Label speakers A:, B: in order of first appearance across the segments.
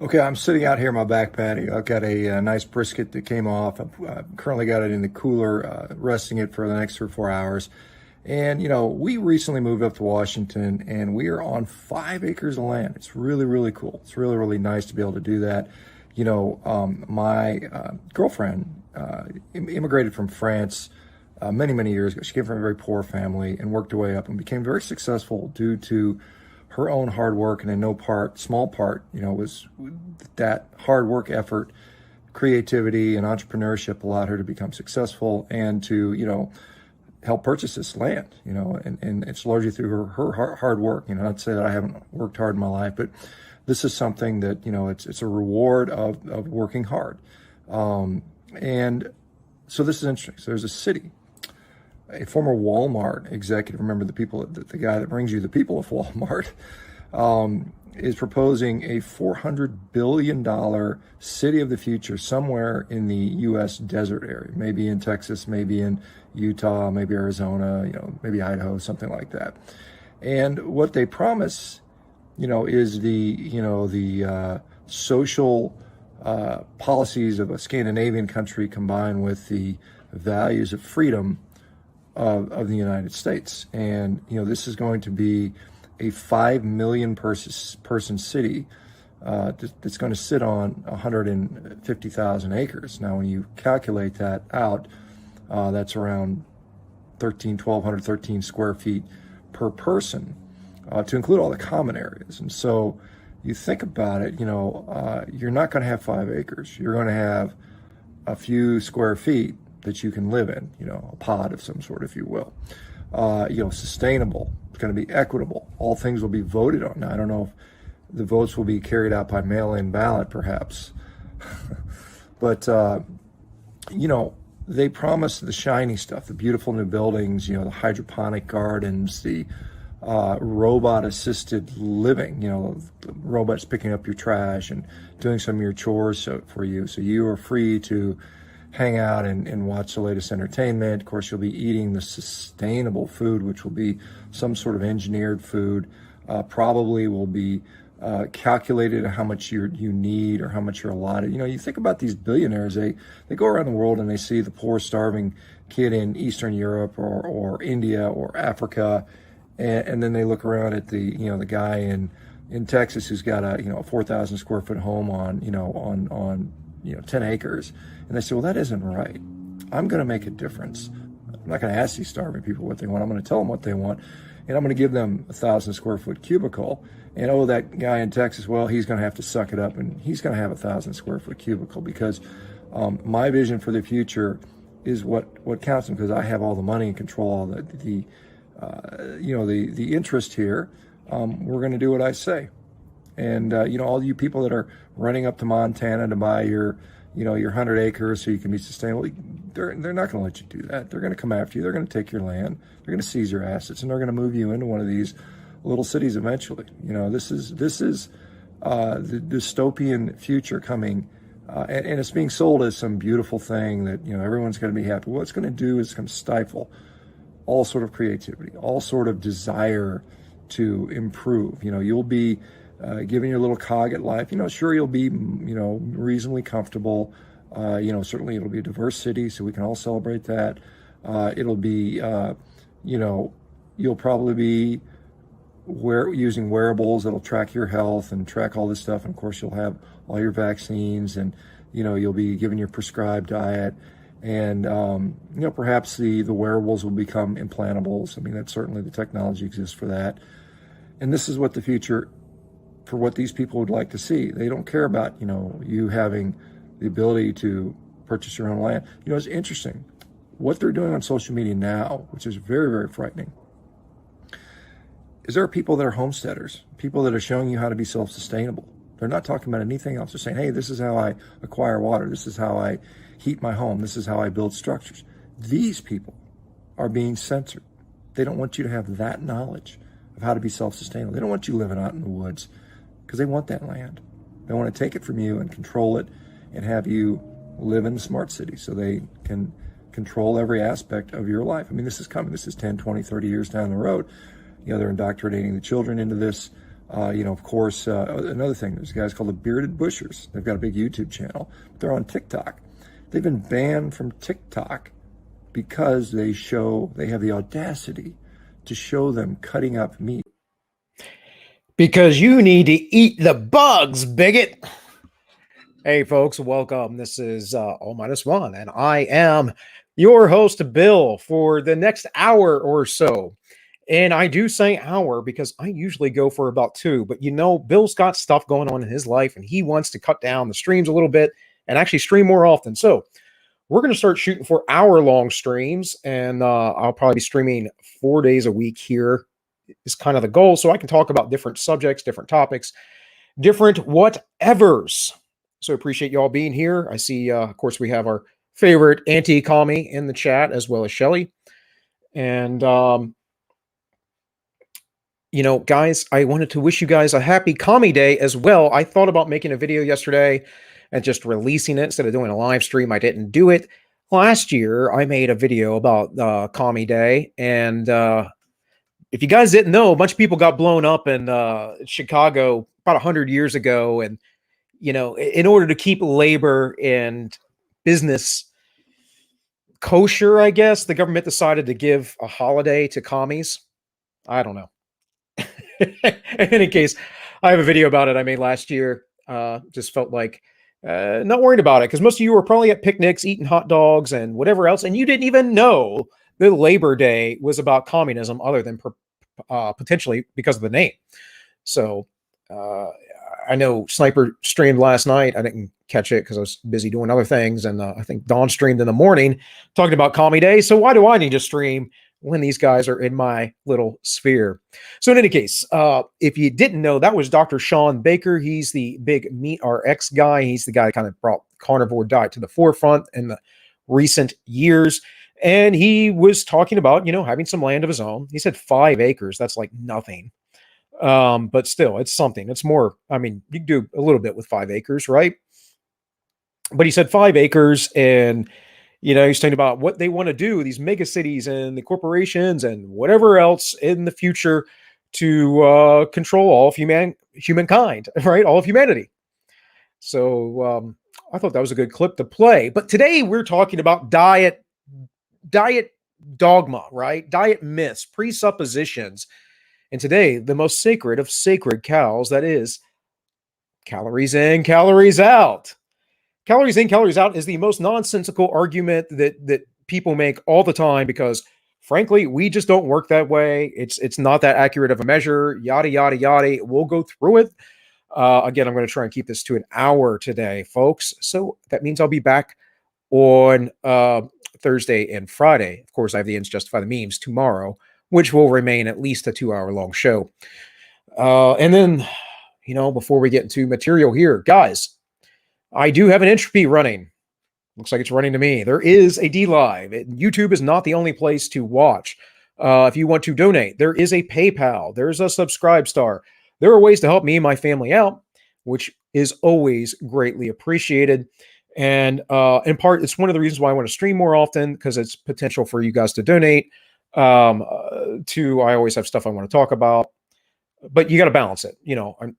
A: Okay, I'm sitting out here in my back patio. I've got a nice brisket that came off. I've currently got it in the cooler, resting it for the next 3 or 4 hours. And, we recently moved up to Washington and we are on 5 acres of land. It's really, really cool. It's really, really nice to be able to do that. My girlfriend immigrated from France many, many years ago. She came from a very poor family and worked her way up and became very successful due to her own hard work, and in no part, small part, was that hard work effort, creativity, and entrepreneurship allowed her to become successful and to, help purchase this land, and it's largely through her hard work. Not to say that I haven't worked hard in my life, but this is something that, it's a reward of working hard. And so this is interesting. So there's a city. A former Walmart executive, remember the guy that brings you the people of Walmart, is proposing a $400 billion city of the future somewhere in the U.S. desert area, maybe in Texas, maybe in Utah, maybe Arizona, maybe Idaho, something like that. And what they promise, is the social policies of a Scandinavian country combined with the values of freedom of the United States. And, this is going to be a 5 million person city that's going to sit on 150,000 acres. Now, when you calculate that out, that's around 1,213 square feet per person, to include all the common areas. And so you think about it, you're not going to have 5 acres. You're going to have a few square feet that you can live in, a pod of some sort, if you will. Sustainable. It's going to be equitable. All things will be voted on. Now, I don't know if the votes will be carried out by mail-in ballot, perhaps. But, they promise the shiny stuff, the beautiful new buildings, the hydroponic gardens, the robot-assisted living, the robots picking up your trash and doing some of your chores for you. So you are free to hang out and watch the latest entertainment. Of course, you'll be eating the sustainable food, which will be some sort of engineered food, probably will be calculated how much you need or how much you're allotted. You think about these billionaires, they go around the world and they see the poor, starving kid in Eastern Europe or India or Africa, and then they look around at the guy in Texas who's got a 4,000 square foot home on 10 acres. And they say, well, that isn't right. I'm going to make a difference. I'm not going to ask these starving people what they want. I'm going to tell them what they want. And I'm going to give them 1,000 square foot cubicle. And that guy in Texas, well, he's going to have to suck it up and he's going to have 1,000 square foot cubicle because my vision for the future is what counts, because I have all the money and control all the interest here. We're going to do what I say. And, all you people that are running up to Montana to buy your 100 acres so you can be sustainable, they're not going to let you do that. They're going to come after you. They're going to take your land. They're going to seize your assets, and they're going to move you into one of these little cities eventually. This is the dystopian future coming, and it's being sold as some beautiful thing that, everyone's going to be happy. What it's going to do is it's going to stifle all sort of creativity, all sort of desire to improve. You'll be giving your little cog at life. Sure, you'll be, reasonably comfortable. Certainly it'll be a diverse city, so we can all celebrate that. It'll be, you'll probably be using wearables that'll track your health and track all this stuff. And of course, you'll have all your vaccines, and, you'll be given your prescribed diet. And, perhaps the wearables will become implantables. I mean, that's certainly, the technology exists for that. And this is what the future, for what these people would like to see. They don't care about, you having the ability to purchase your own land. It's interesting. What they're doing on social media now, which is very, very frightening, is there are people that are homesteaders, people that are showing you how to be self-sustainable. They're not talking about anything else. They're saying, hey, this is how I acquire water. This is how I heat my home. This is how I build structures. These people are being censored. They don't want you to have that knowledge of how to be self-sustainable. They don't want you living out in the woods because they want that land. They want to take it from you and control it and have you live in the smart city so they can control every aspect of your life. I mean, this is coming. This is 10, 20, 30 years down the road. They're indoctrinating the children into this. Of course, another thing, there's guys called the Bearded Bushers. They've got a big YouTube channel. They're on TikTok. They've been banned from TikTok because they have the audacity to show them cutting up meat.
B: Because you need to eat the bugs, bigot. Hey, folks, welcome. This is O-1, and I am your host, Bill, for the next hour or so. And I do say hour because I usually go for about 2. But, Bill's got stuff going on in his life, and he wants to cut down the streams a little bit and actually stream more often. So we're going to start shooting for hour-long streams, and I'll probably be streaming 4 days a week here is kind of the goal, so I can talk about different subjects, different topics, different whatevers. So appreciate y'all being here. I see, of course, we have our favorite anti-commie in the chat, as well as Shelly. And, guys, I wanted to wish you guys a happy Commie Day as well. I thought about making a video yesterday and just releasing it instead of doing a live stream. I didn't do it. Last year, I made a video about Commie Day, and if you guys didn't know, a bunch of people got blown up in Chicago about 100 years ago. And, in order to keep labor and business kosher, I guess, the government decided to give a holiday to commies. I don't know. In any case, I have a video about it I made last year. Just felt like not worried about it because most of you were probably at picnics, eating hot dogs and whatever else. And you didn't even know the Labor Day was about communism other than potentially because of the name. So I know Sniper streamed last night. I didn't catch it because I was busy doing other things. And I think Dawn streamed in the morning talking about Commie Day. So why do I need to stream when these guys are in my little sphere? So in any case, if you didn't know, that was Dr. Sean Baker. He's the big Meat RX guy. He's the guy that kind of brought carnivore diet to the forefront in the recent years. And he was talking about, having some land of his own. He said 5 acres. That's like nothing. But still, it's something. It's more, you can do a little bit with 5 acres, right? But he said 5 acres, and, he's talking about what they want to do, these mega cities and the corporations and whatever else in the future to control all of humankind, right? All of humanity. So I thought that was a good clip to play. But today we're talking about diet dogma, right? Diet myths, presuppositions. And today, the most sacred of sacred cows, that is calories in, calories out. Calories in, calories out is the most nonsensical argument that people make all the time because, frankly, we just don't work that way. It's not that accurate of a measure, yada, yada, yada. We'll go through it. Again, I'm going to try and keep this to an hour today, folks. So that means I'll be back on Thursday and Friday. Of course, I have the Ends Justify the Memes tomorrow, which will remain at least a 2-hour-long show. And then, before we get into material here, guys, I do have an entropy running. Looks like it's running to me. There is a D-Live. YouTube is not the only place to watch. If you want to donate, there is a PayPal. There's a Subscribestar. There are ways to help me and my family out, which is always greatly appreciated. And in part, it's one of the reasons why I want to stream more often, because it's potential for you guys to donate. I always have stuff I want to talk about, but you got to balance it. I'm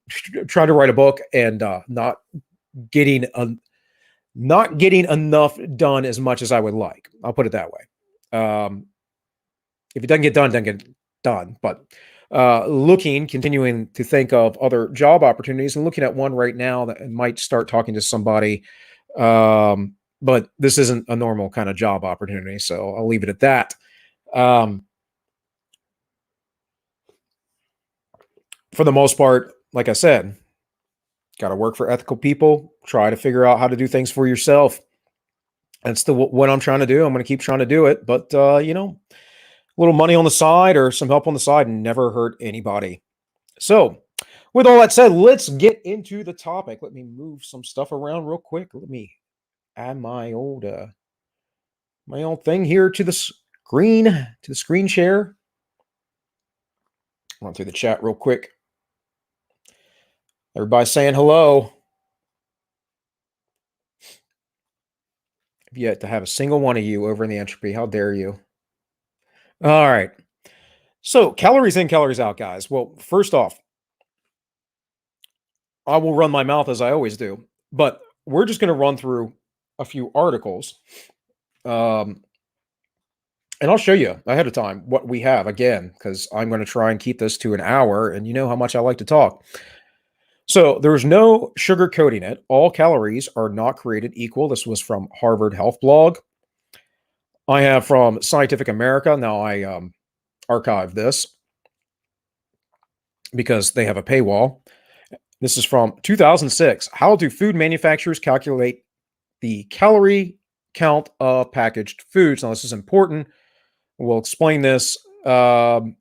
B: trying to write a book and not getting enough done as much as I would like. I'll put it that way. If it doesn't get done, doesn't get done. But continuing to think of other job opportunities and looking at one right now that might start talking to somebody. But this isn't a normal kind of job opportunity, so I'll leave it at that. For the most part, like I said, got to work for ethical people, try to figure out how to do things for yourself. That's what I'm trying to do. I'm going to keep trying to do it, but a little money on the side or some help on the side never hurt anybody. So with all that said, let's get into the topic. Let me move some stuff around real quick. Let me add my old thing here to the screen share. Run through the chat real quick. Everybody's saying hello. I've yet to have a single one of you over in the entropy. How dare you? All right. So calories in, calories out, guys. Well, first off, I will run my mouth as I always do, but we're just going to run through a few articles. And I'll show you ahead of time what we have again, because I'm going to try and keep this to an hour, and you know how much I like to talk. So there's no sugarcoating it. All calories are not created equal. This was from Harvard Health Blog. I have from Scientific American. Now I archived this because they have a paywall. This is from 2006. How do food manufacturers calculate the calorie count of packaged foods? Now, this is important. We'll explain this, and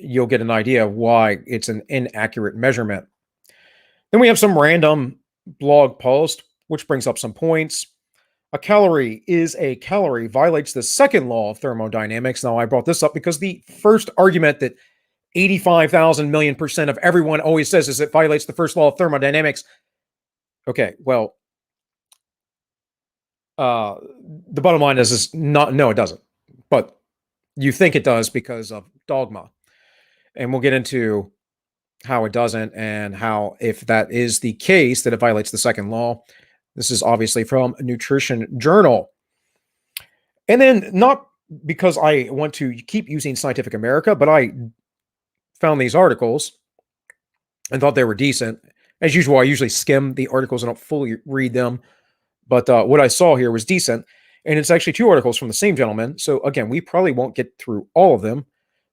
B: you'll get an idea of why it's an inaccurate measurement. Then we have some random blog post, which brings up some points. A calorie is a calorie violates the second law of thermodynamics. Now, I brought this up because the first argument that 85,000 million% of everyone always says is it violates the first law of thermodynamics. Okay, well, the bottom line is not, no, it doesn't. But you think it does because of Dogma. And we'll get into how it doesn't and how, if that is the case, that it violates the second law. This is obviously from a nutrition journal. And then, not because I want to keep using Scientific America, but I found these articles and thought they were decent. As usual, I usually skim the articles and don't fully read them. But what I saw here was decent. And it's actually two articles from the same gentleman. So again, we probably won't get through all of them.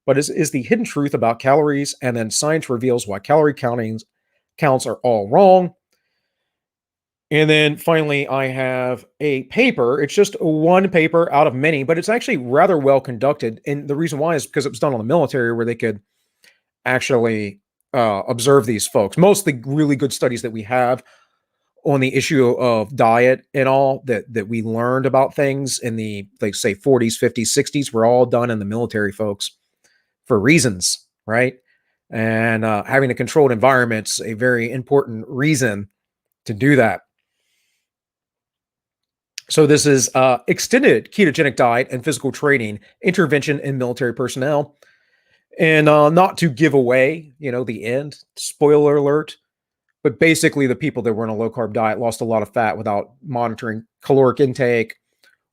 B: But is the hidden truth about calories, and then science reveals why calorie counts are all wrong. And then finally, I have a paper. It's just one paper out of many, but it's actually rather well conducted. And the reason why is because it was done on the military, where they could actually observe these folks. Most of the really good studies that we have on the issue of diet and all that we learned about things in the, like, say, 40s, 50s, 60s were all done in the military, folks, for reasons, right? And having a controlled environment's a very important reason to do that. So this is extended ketogenic diet and physical training intervention in military personnel. And not to give away, the end, spoiler alert, but basically the people that were on a low carb diet lost a lot of fat without monitoring caloric intake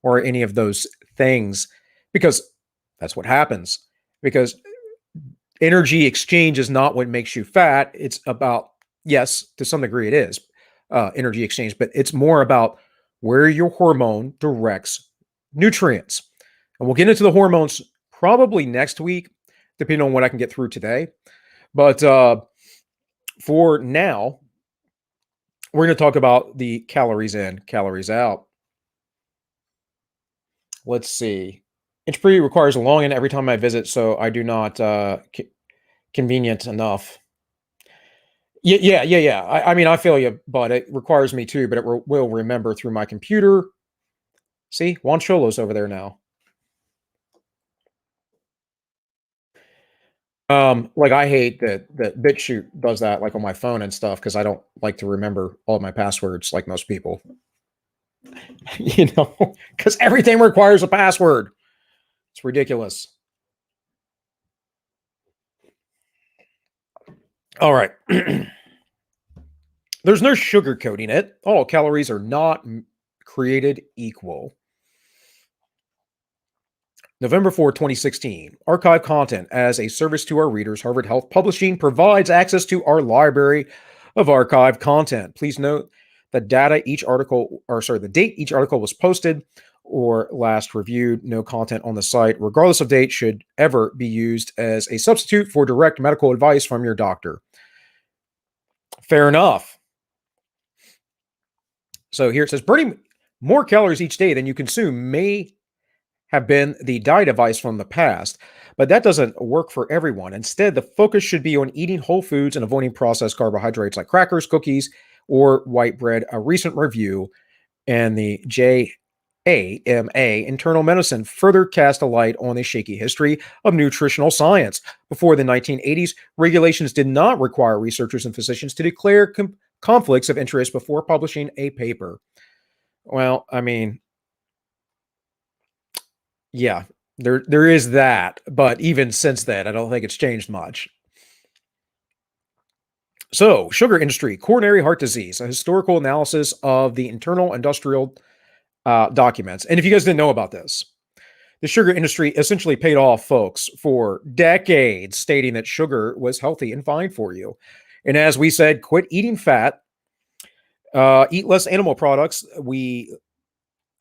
B: or any of those things, because that's what happens. Because energy exchange is not what makes you fat. It's about, yes, to some degree it is energy exchange, but it's more about where your hormone directs nutrients. And we'll get into the hormones probably next week, depending on what I can get through today. But for now, we're going to talk about the calories in, calories out. Let's see. Entropy requires a login every time I visit, so I do not convenient enough. Yeah. I mean, I feel you, but it requires me too, but it will remember through my computer. See, Juan Cholo's over there now. Like, I hate that BitChute does that, like, on my phone and stuff, because I don't like to remember all of my passwords like most people. Because everything requires a password. It's ridiculous. All right. There's no sugarcoating it. All calories are not created equal. November 4, 2016. Archive content as a service to our readers. Harvard Health Publishing provides access to our library of archived content. Please note the date each article was posted or last reviewed. No content on the site, regardless of date, should ever be used as a substitute for direct medical advice from your doctor. Fair enough. So here it says, burning more calories each day than you consume may have been the diet advice from the past, but that doesn't work for everyone. Instead, the focus should be on eating whole foods and avoiding processed carbohydrates like crackers, cookies, or white bread. A recent review and the JAMA Internal Medicine further cast a light on the shaky history of nutritional science. Before the 1980s, regulations did not require researchers and physicians to declare conflicts of interest before publishing a paper. Well, I mean, yeah, there is that, but even since then, I don't think it's changed much. So, sugar industry, coronary heart disease, a historical analysis of the internal industrial documents. And if you guys didn't know about this, the sugar industry essentially paid off folks for decades, stating that sugar was healthy and fine for you. And as we said, quit eating fat, eat less animal products. We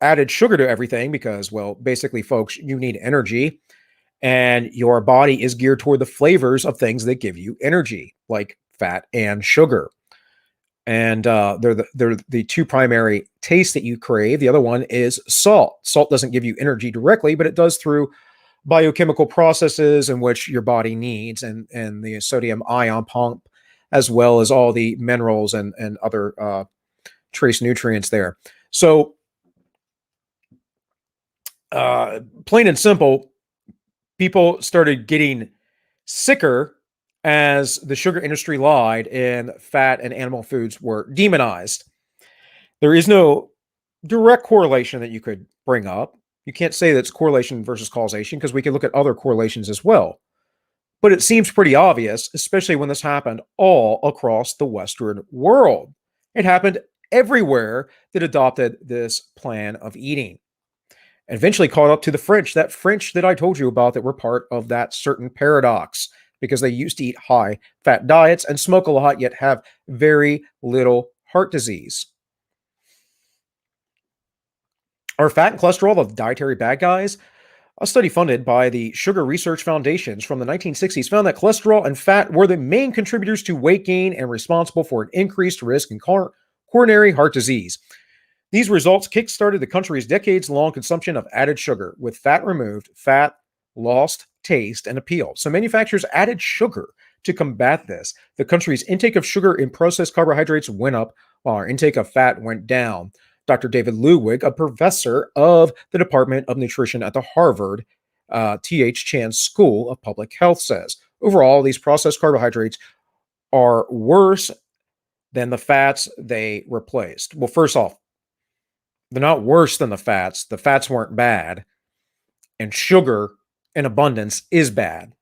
B: added sugar to everything because, well, basically, folks, you need energy, and your body is geared toward the flavors of things that give you energy, like fat and sugar. And they're the two primary tastes that you crave. The other one is salt. Salt doesn't give you energy directly, but it does through biochemical processes in which your body needs, and the sodium ion pump, as well as all the minerals and other trace nutrients there. So plain and simple, people started getting sicker as the sugar industry lied and fat and animal foods were demonized. There is no direct correlation that you could bring up. You can't say that's correlation versus causation, because we can look at other correlations as well. But it seems pretty obvious, especially when this happened all across the Western world. It happened everywhere that adopted this plan of eating. And eventually caught up to the French, that French that I told you about, that were part of that certain paradox, because they used to eat high fat diets and smoke a lot, yet have very little heart disease. Are fat and cholesterol the dietary bad guys? A study funded by the Sugar Research Foundations from the 1960s found that cholesterol and fat were the main contributors to weight gain and responsible for an increased risk in coronary heart disease. These results kickstarted the country's decades-long consumption of added sugar. With fat removed, fat lost taste and appeal. So manufacturers added sugar to combat this. The country's intake of sugar in processed carbohydrates went up, while our intake of fat went down. Dr. David Ludwig, a professor of the Department of Nutrition at the Harvard T.H. Chan School of Public Health, says, overall, these processed carbohydrates are worse than the fats they replaced. Well, first off, they're not worse than the fats. The fats weren't bad. And sugar in abundance is bad.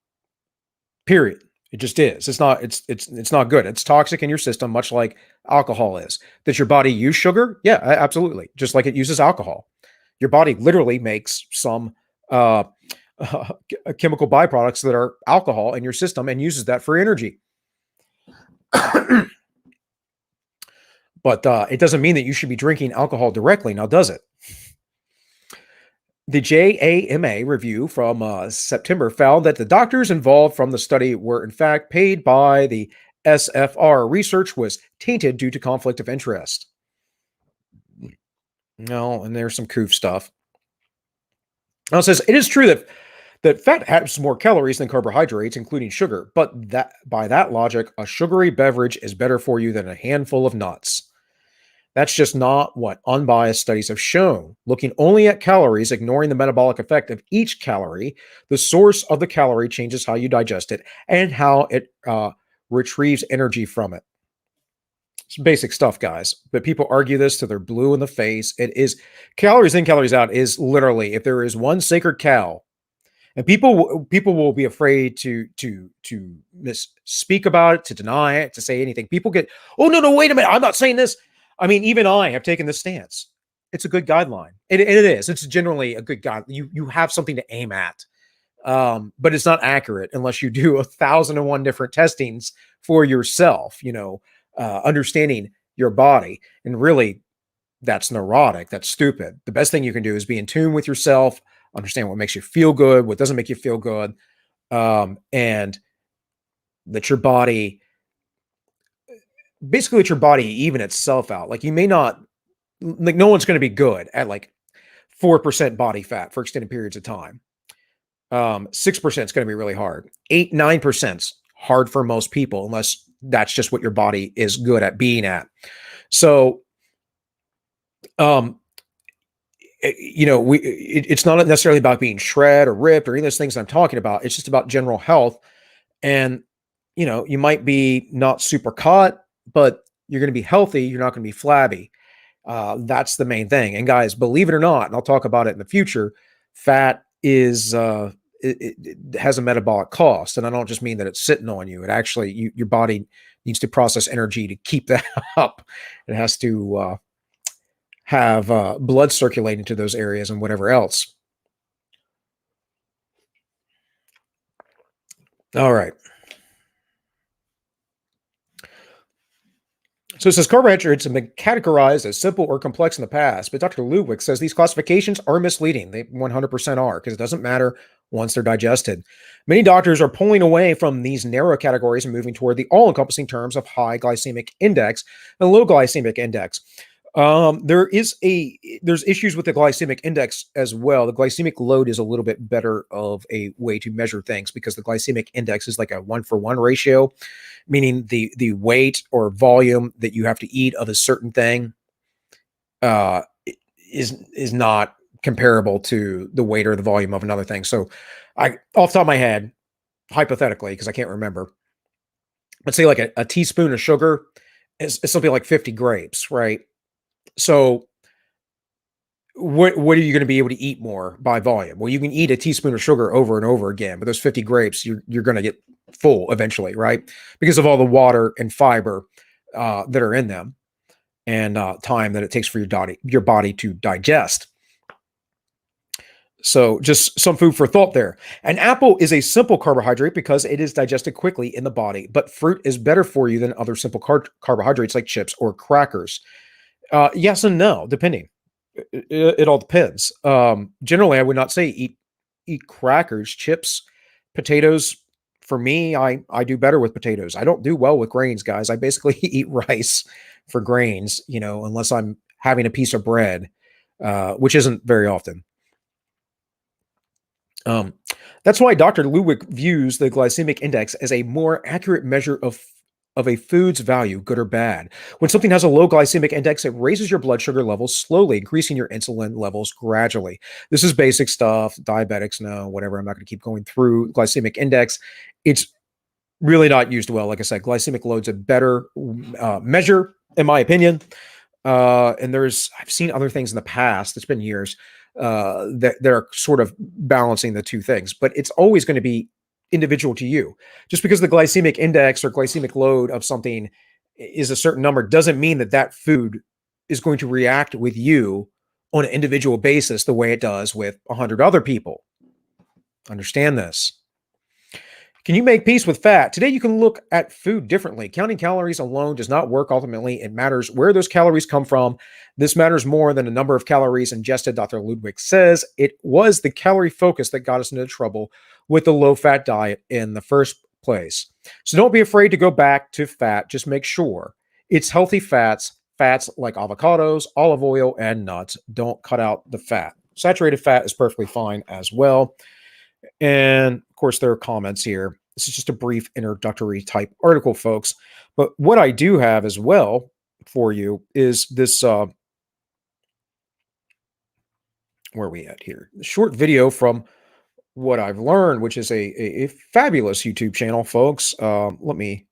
B: Period. It just is. It's not good. It's toxic in your system, much like alcohol is. Does your body use sugar? Yeah, absolutely. Just like it uses alcohol. Your body literally makes some chemical byproducts that are alcohol in your system and uses that for energy. But it doesn't mean that you should be drinking alcohol directly, now does it? The JAMA review from September found that the doctors involved from the study were in fact paid by the SFR. Research was tainted due to conflict of interest. No, and there's some coof stuff. Now it says, it is true that fat has more calories than carbohydrates, including sugar, but that by that logic, a sugary beverage is better for you than a handful of nuts. That's just not what unbiased studies have shown. Looking only at calories, ignoring the metabolic effect of each calorie, the source of the calorie changes how you digest it and how it retrieves energy from it. It's basic stuff, guys. But people argue this till they're blue in the face. It is calories in, calories out is literally, if there is one sacred cow, and people will be afraid to speak about it, to deny it, to say anything. People get, oh, no, wait a minute. I'm not saying this. I mean, even I have taken this stance. It's a good guideline. It is. It's generally a good guide. You have something to aim at, but it's not accurate unless you do 1,001 different testings for yourself. Understanding your body, and really, that's neurotic. That's stupid. The best thing you can do is be in tune with yourself, understand what makes you feel good, what doesn't make you feel good, and let your body. Basically, let your body even itself out. Like, you may not, like, no one's going to be good at like 4% body fat for extended periods of time. 6% is going to be really hard. 9% hard for most people, unless that's just what your body is good at being at. So, it's not necessarily about being shred or ripped or any of those things I'm talking about. It's just about general health. And, you might be not super caught, but you're going to be healthy. You're not going to be flabby. That's the main thing. And guys, believe it or not, and I'll talk about it in the future, fat is, it has a metabolic cost. And I don't just mean that it's sitting on you. It actually, your body needs to process energy to keep that up. It has to have blood circulating to those areas and whatever else. All right. So it says carbohydrates have been categorized as simple or complex in the past, but Dr. Ludwig says these classifications are misleading. They 100% are, because it doesn't matter once they're digested. Many doctors are pulling away from these narrow categories and moving toward the all-encompassing terms of high glycemic index and low glycemic index. There's issues with the glycemic index as well. The glycemic load is a little bit better of a way to measure things because the glycemic index is like a 1-for-1 ratio, meaning the weight or volume that you have to eat of a certain thing is not comparable to the weight or the volume of another thing. So off the top of my head, hypothetically, because I can't remember, let's say like a teaspoon of sugar is something like 50 grapes, right? So what are you going to be able to eat more by volume? Well, you can eat a teaspoon of sugar over and over again, but those 50 grapes, you're going to get full eventually, right? Because of all the water and fiber that are in them and time that it takes for your body to digest. So just some food for thought there. An apple is a simple carbohydrate because it is digested quickly in the body, but fruit is better for you than other simple carbohydrates like chips or crackers. Yes and no, depending. It all depends. Generally, I would not say eat crackers, chips, potatoes. For me, I do better with potatoes. I don't do well with grains, guys. I basically eat rice for grains, unless I'm having a piece of bread, which isn't very often. That's why Dr. Ludwig views the glycemic index as a more accurate measure of a food's value, good or bad. When something has a low glycemic index, it raises your blood sugar levels slowly, increasing your insulin levels gradually. This is basic stuff. Diabetics know, whatever. I'm not going to keep going through glycemic index. It's really not used well. Like I said, glycemic load's a better measure, in my opinion. And I've seen other things in the past. It's been years that are sort of balancing the two things, but it's always going to be individual to you. Just because the glycemic index or glycemic load of something is a certain number doesn't mean that food is going to react with you on an individual basis the way it does with 100 other people. Understand this. Can you make peace with fat? Today, you can look at food differently. Counting calories alone does not work ultimately. It matters where those calories come from. This matters more than the number of calories ingested, Dr. Ludwig says. It was the calorie focus that got us into trouble with the low-fat diet in the first place. So don't be afraid to go back to fat. Just make sure it's healthy fats like avocados, olive oil, and nuts. Don't cut out the fat. Saturated fat is perfectly fine as well. And of course, there are comments here. This is just a brief introductory type article, folks. But what I do have as well for you is this, where are we at here? Short video from What I've Learned, which is a fabulous YouTube channel, folks. Let me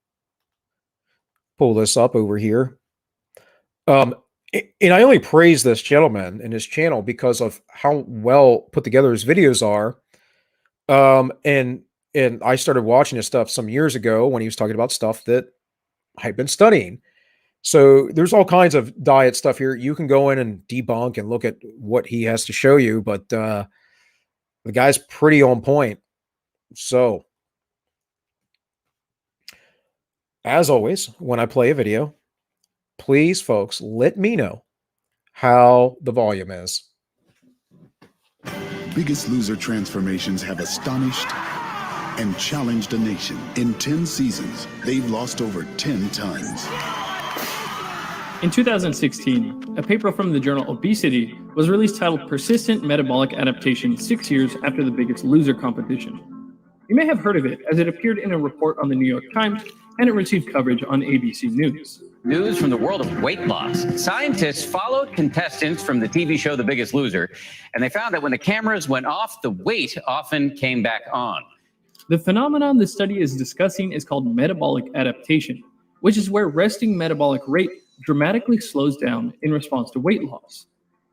B: pull this up over here. And I only praise this gentleman and his channel because of how well put together his videos are. And I started watching his stuff some years ago when he was talking about stuff that I've been studying. So there's all kinds of diet stuff here. You can go in and debunk and look at what he has to show you, but the guy's pretty on point. So as always, when I play a video, please, folks, let me know how the volume is.
C: Biggest Loser transformations have astonished and challenged a nation. In 10 seasons, they've lost over 10 times.
D: In 2016, a paper from the journal Obesity was released titled Persistent Metabolic Adaptation 6 Years After the Biggest Loser competition. You may have heard of it as it appeared in a report on the New York Times and it received coverage on ABC News.
E: News from the world of weight loss. Scientists followed contestants from the TV show The Biggest Loser, and they found that when the cameras went off, the weight often came back on.
D: The phenomenon the study is discussing is called metabolic adaptation, which is where resting metabolic rate dramatically slows down in response to weight loss.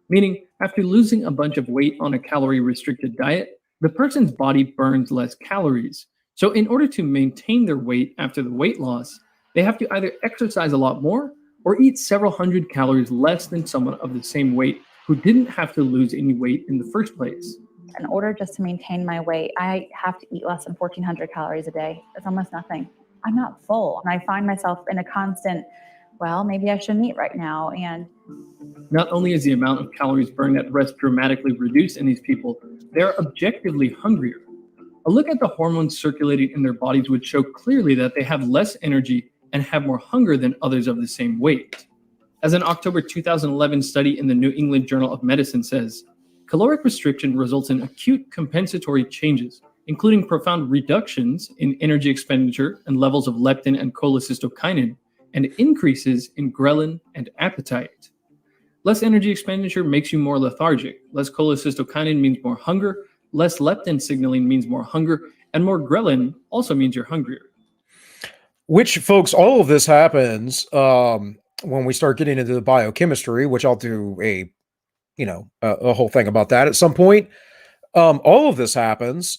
D: Meaning, after losing a bunch of weight on a calorie-restricted diet, the person's body burns less calories. So in order to maintain their weight after the weight loss, they have to either exercise a lot more or eat several hundred calories less than someone of the same weight who didn't have to lose any weight in the first place.
F: In order just to maintain my weight, I have to eat less than 1,400 calories a day. It's almost nothing. I'm not full. And I find myself in a constant, well, maybe I shouldn't eat right now. And
D: not only is the amount of calories burned at rest dramatically reduced in these people, they're objectively hungrier. A look at the hormones circulating in their bodies would show clearly that they have less energy and have more hunger than others of the same weight. As an October 2011 study in the New England Journal of Medicine says, caloric restriction results in acute compensatory changes, including profound reductions in energy expenditure and levels of leptin and cholecystokinin, and increases in ghrelin and appetite. Less energy expenditure makes you more lethargic. Less cholecystokinin means more hunger. Less leptin signaling means more hunger. And more ghrelin also means you're hungrier.
B: Which, folks, all of this happens when we start getting into the biochemistry, which I'll do a whole thing about that at some point. All of this happens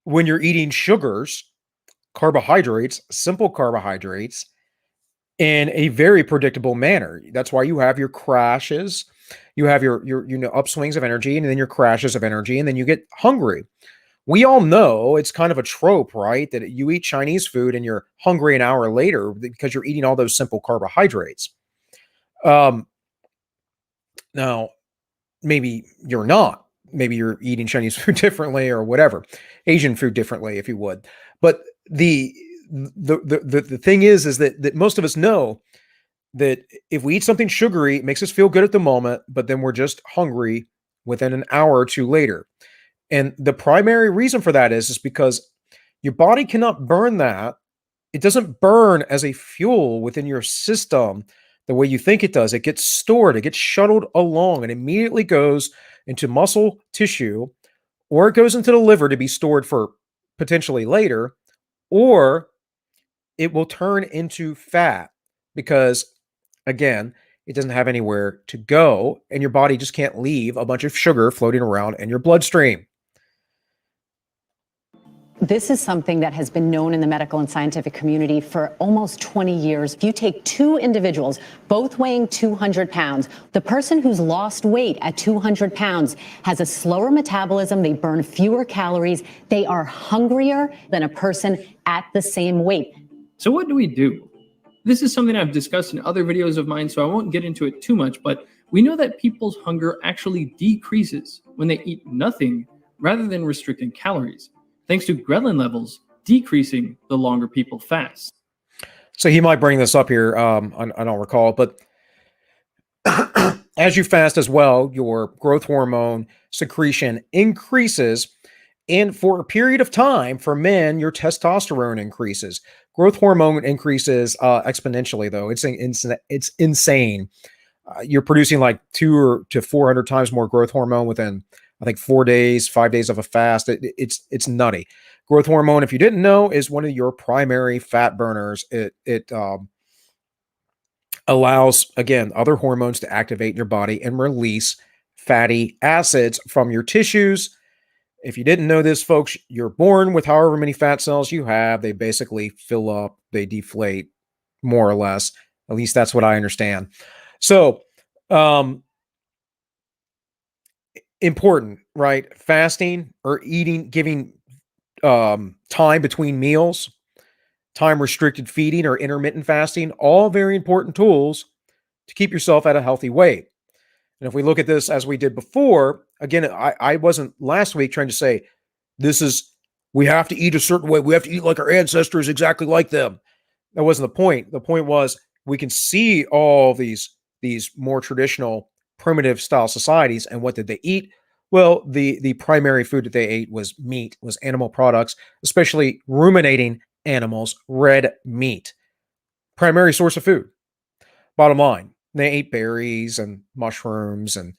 B: when you're eating sugars, carbohydrates, simple carbohydrates, in a very predictable manner. That's why you have your crashes, you have your upswings of energy, and then your crashes of energy, and then you get hungry. We all know it's kind of a trope, right? That you eat Chinese food and you're hungry an hour later because you're eating all those simple carbohydrates. Now, maybe you're not. Maybe you're eating Chinese food differently or whatever, Asian food differently, if you would. But the thing is that most of us know that if we eat something sugary, it makes us feel good at the moment, but then we're just hungry within an hour or two later. And the primary reason for that is because your body cannot burn that. It doesn't burn as a fuel within your system the way you think it does. It gets stored, it gets shuttled along, and immediately goes into muscle tissue, or it goes into the liver to be stored for potentially later, or it will turn into fat because, again, it doesn't have anywhere to go, and your body just can't leave a bunch of sugar floating around in your bloodstream.
G: This is something that has been known in the medical and scientific community for almost 20 years. If you take two individuals, both weighing 200 pounds, the person who's lost weight at 200 pounds has a slower metabolism, they burn fewer calories, they are hungrier than a person at the same weight.
D: So what do we do? This is something I've discussed in other videos of mine, so I won't get into it too much, but we know that people's hunger actually decreases when they eat nothing rather than restricting calories, thanks to ghrelin levels decreasing the longer people fast.
B: So he might bring this up here, I don't recall, but as you fast as well, your growth hormone secretion increases, and for a period of time, for men, your testosterone increases. Growth hormone increases exponentially, though. It's insane. You're producing like 200 to 400 times more growth hormone within, I think, 4 days, 5 days of a fast. It's nutty. Growth hormone, if you didn't know, is one of your primary fat burners. It allows, again, other hormones to activate in your body and release fatty acids from your tissues. If you didn't know this, folks, you're born with however many fat cells you have. They basically fill up, they deflate, more or less. At least that's what I understand. So, important, right? Fasting or eating, giving time between meals, time restricted feeding or intermittent fasting, all very important tools to keep yourself at a healthy weight. And if we look at this as we did before, again, I wasn't last week trying to say we have to eat a certain way. We have to eat like our ancestors, exactly like them. That wasn't the point. The point was we can see all these more traditional primitive style societies, and what did they eat? Well, the primary food that they ate was meat, was animal products, especially ruminating animals, red meat. Primary source of food. Bottom line, they ate berries and mushrooms and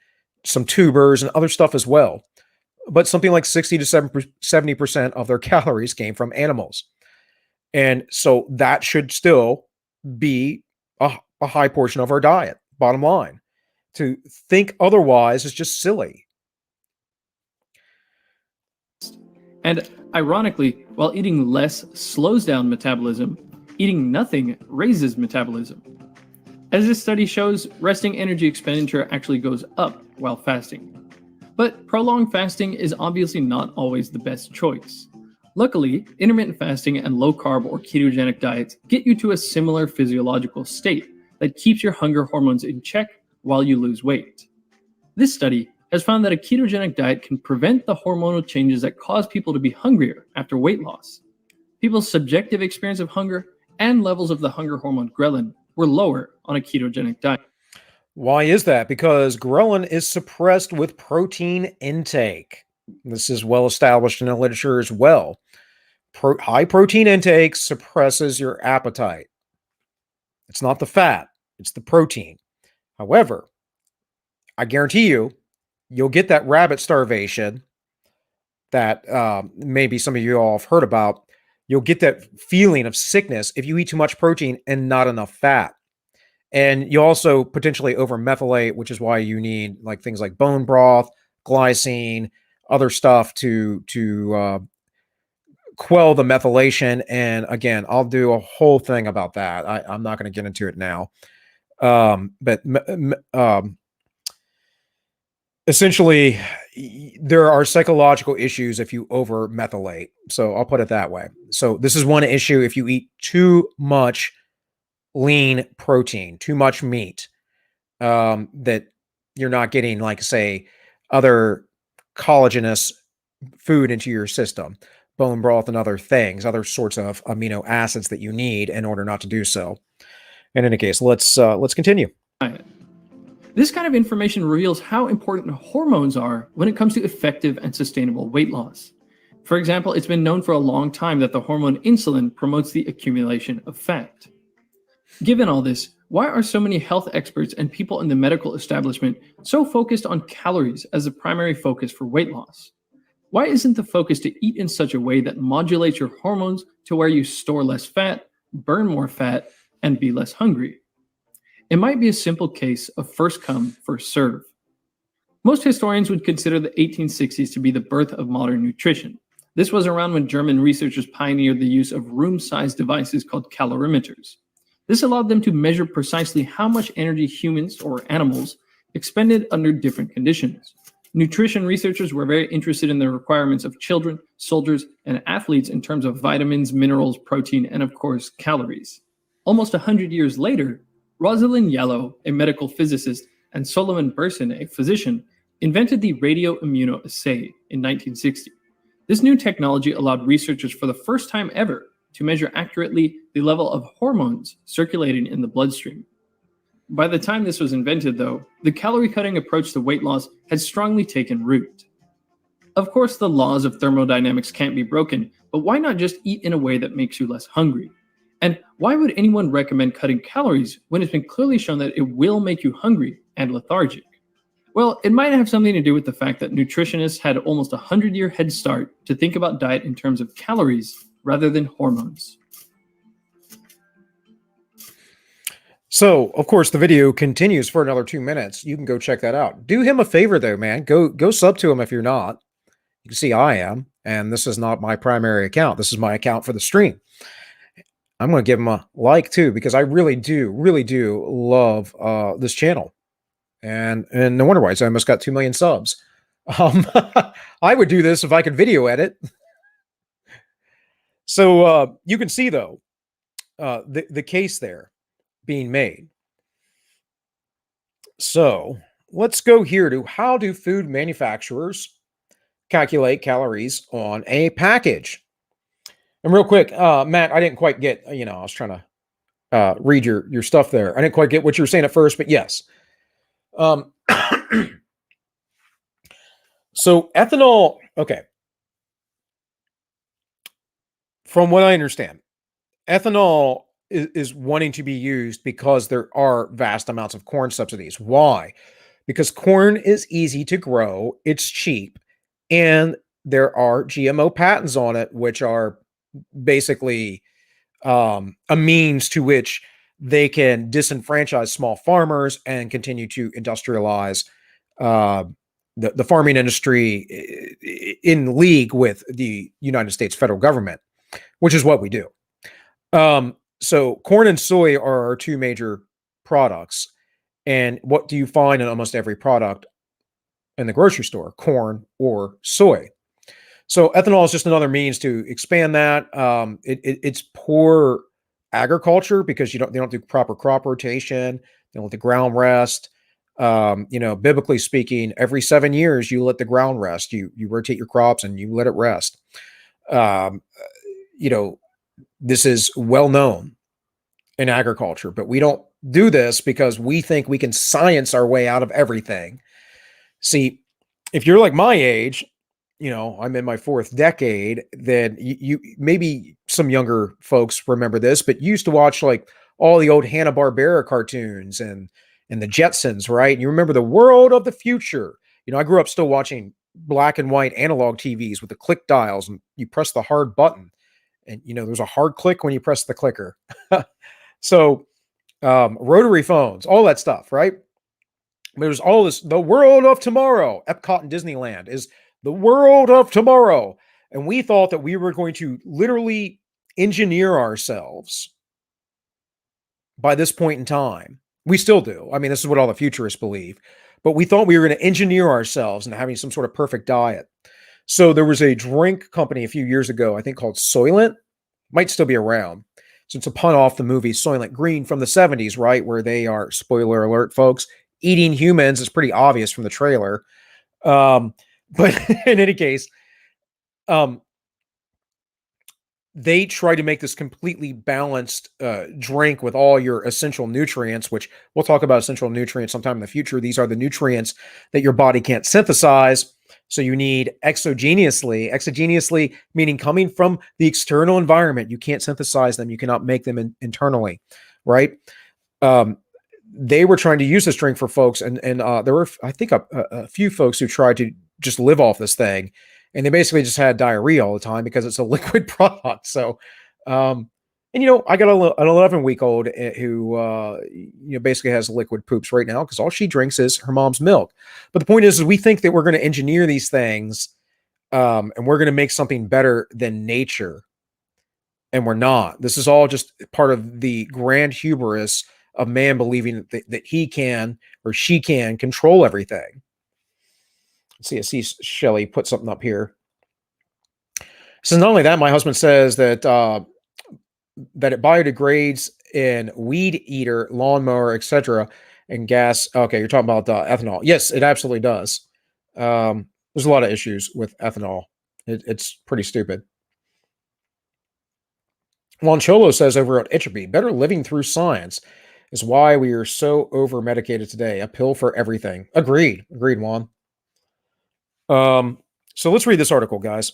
B: some tubers and other stuff as well. But something like 60 to 70% of their calories came from animals. And so that should still be a high portion of our diet, bottom line. To think otherwise is just silly.
D: And ironically, while eating less slows down metabolism, eating nothing raises metabolism. As this study shows, resting energy expenditure actually goes up while fasting. But prolonged fasting is obviously not always the best choice. Luckily, intermittent fasting and low-carb or ketogenic diets get you to a similar physiological state that keeps your hunger hormones in check while you lose weight. This study has found that a ketogenic diet can prevent the hormonal changes that cause people to be hungrier after weight loss. People's subjective experience of hunger and levels of the hunger hormone ghrelin were lower on a ketogenic diet.
B: Why is that? Because ghrelin is suppressed with protein intake. This is well established in the literature as well. High protein intake suppresses your appetite. It's not the fat, it's the protein. However, I guarantee you'll get that rabbit starvation that maybe some of you all have heard about. You'll get that feeling of sickness if you eat too much protein and not enough fat. And you also potentially overmethylate, which is why you need like things like bone broth, glycine, other stuff to quell the methylation. And again, I'll do a whole thing about that. I'm not going to get into it now. Essentially, there are psychological issues if you overmethylate. So I'll put it that way. So this is one issue if you eat too much lean protein, too much meat, that you're not getting, like, say, other collagenous food into your system, bone broth and other things, other sorts of amino acids that you need in order not to do so. In any case, let's continue.
D: This kind of information reveals how important hormones are when it comes to effective and sustainable weight loss. For example, it's been known for a long time that the hormone insulin promotes the accumulation of fat. Given all this, why are so many health experts and people in the medical establishment so focused on calories as the primary focus for weight loss? Why isn't the focus to eat in such a way that modulates your hormones to where you store less fat, burn more fat, and be less hungry? It might be a simple case of first come, first serve. Most historians would consider the 1860s to be the birth of modern nutrition. This was around when German researchers pioneered the use of room-sized devices called calorimeters. This allowed them to measure precisely how much energy humans or animals expended under different conditions. Nutrition researchers were very interested in the requirements of children, soldiers, and athletes in terms of vitamins, minerals, protein, and of course, calories. Almost 100 years later, Rosalind Yalow, a medical physicist, and Solomon Berson, a physician, invented the radioimmunoassay in 1960. This new technology allowed researchers for the first time ever to measure accurately the level of hormones circulating in the bloodstream. By the time this was invented, though, the calorie-cutting approach to weight loss had strongly taken root. Of course, the laws of thermodynamics can't be broken, but why not just eat in a way that makes you less hungry? And why would anyone recommend cutting calories when it's been clearly shown that it will make you hungry and lethargic? Well, it might have something to do with the fact that nutritionists had almost a 100-year head start to think about diet in terms of calories rather than hormones.
B: So, of course, the video continues for another 2 minutes. You can go check that out. Do him a favor, though, man. Go sub to him if you're not. You can see I am, and this is not my primary account. This is my account for the stream. I'm going to give him a like, too, because I really do love this channel. And no wonder why. I almost got 2 million subs. I would do this if I could video edit. So you can see, though, the case there being made. So let's go here to how do food manufacturers calculate calories on a package? And real quick, Matt, I didn't quite get, I was trying to read your stuff there. I didn't quite get what you were saying at first, but yes. So ethanol, okay. From what I understand, ethanol is wanting to be used because there are vast amounts of corn subsidies. Why? Because corn is easy to grow, it's cheap, and there are GMO patents on it, which are basically a means to which they can disenfranchise small farmers and continue to industrialize the farming industry in league with the United States federal government, which is what we do. So corn and soy are our two major products. And what do you find in almost every product in the grocery store? Corn or soy. So ethanol is just another means to expand that. It's poor agriculture because they don't do proper crop rotation. They don't let the ground rest. Biblically speaking, every 7 years you let the ground rest. You rotate your crops and you let it rest. This is well known in agriculture, but we don't do this because we think we can science our way out of everything. See, if you're like my age, I'm in my 4th decade, then you maybe some younger folks remember this, but you used to watch like all the old Hanna-Barbera cartoons and the Jetsons, right? And you remember the world of the future. I grew up still watching black and white analog TVs with the click dials, and you press the hard button, and there's a hard click when you press the clicker. So rotary phones, all that stuff, right? There's all this, the world of tomorrow. Epcot and Disneyland is the world of tomorrow. And we thought that we were going to literally engineer ourselves by this point in time. We still do. I mean, this is what all the futurists believe. But we thought we were going to engineer ourselves into having some sort of perfect diet. So there was a drink company a few years ago, I think called Soylent, might still be around. So it's a pun off the movie Soylent Green from the 70s, right? Where they are, spoiler alert, folks, eating humans. Is pretty obvious from the trailer. But in any case, they try to make this completely balanced drink with all your essential nutrients, which we'll talk about essential nutrients sometime in the future. These are the nutrients that your body can't synthesize. So you need exogenously meaning coming from the external environment. You can't synthesize them. You cannot make them internally, right? They were trying to use this drink for folks, and there were, I think, a few folks who tried to just live off this thing, and they basically just had diarrhea all the time because it's a liquid product. So, I got an 11-week-old who, basically has liquid poops right now because all she drinks is her mom's milk. But the point is we think that we're going to engineer these things, and we're going to make something better than nature, and we're not. This is all just part of the grand hubris of man believing that he can or she can control everything. Let's see, I see Shelly put something up here. So not only that, my husband says that that it biodegrades in weed eater, lawnmower, etc., and gas. Okay, you're talking about ethanol. Yes, it absolutely does. There's a lot of issues with ethanol. It's pretty stupid. Juan Cholo says over at Itchaby, better living through science is why we are so over-medicated today. A pill for everything. Agreed, Juan. So let's read this article, guys.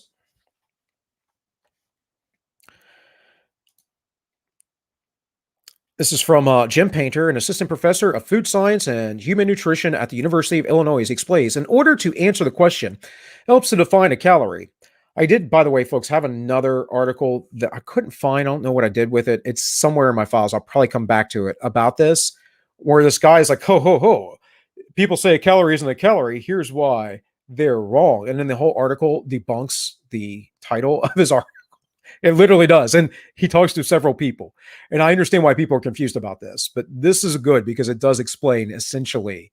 B: This is from Jim Painter, an assistant professor of food science and human nutrition at the University of Illinois. He explains, in order to answer the question, it helps to define a calorie. I did, by the way, folks, have another article that I couldn't find. I don't know what I did with it. It's somewhere in my files. I'll probably come back to it about this, where this guy is like, ho. People say a calorie isn't a calorie. Here's why they're wrong. And then the whole article debunks the title of his article. It literally does. And he talks to several people. And I understand why people are confused about this. But this is good because it does explain essentially,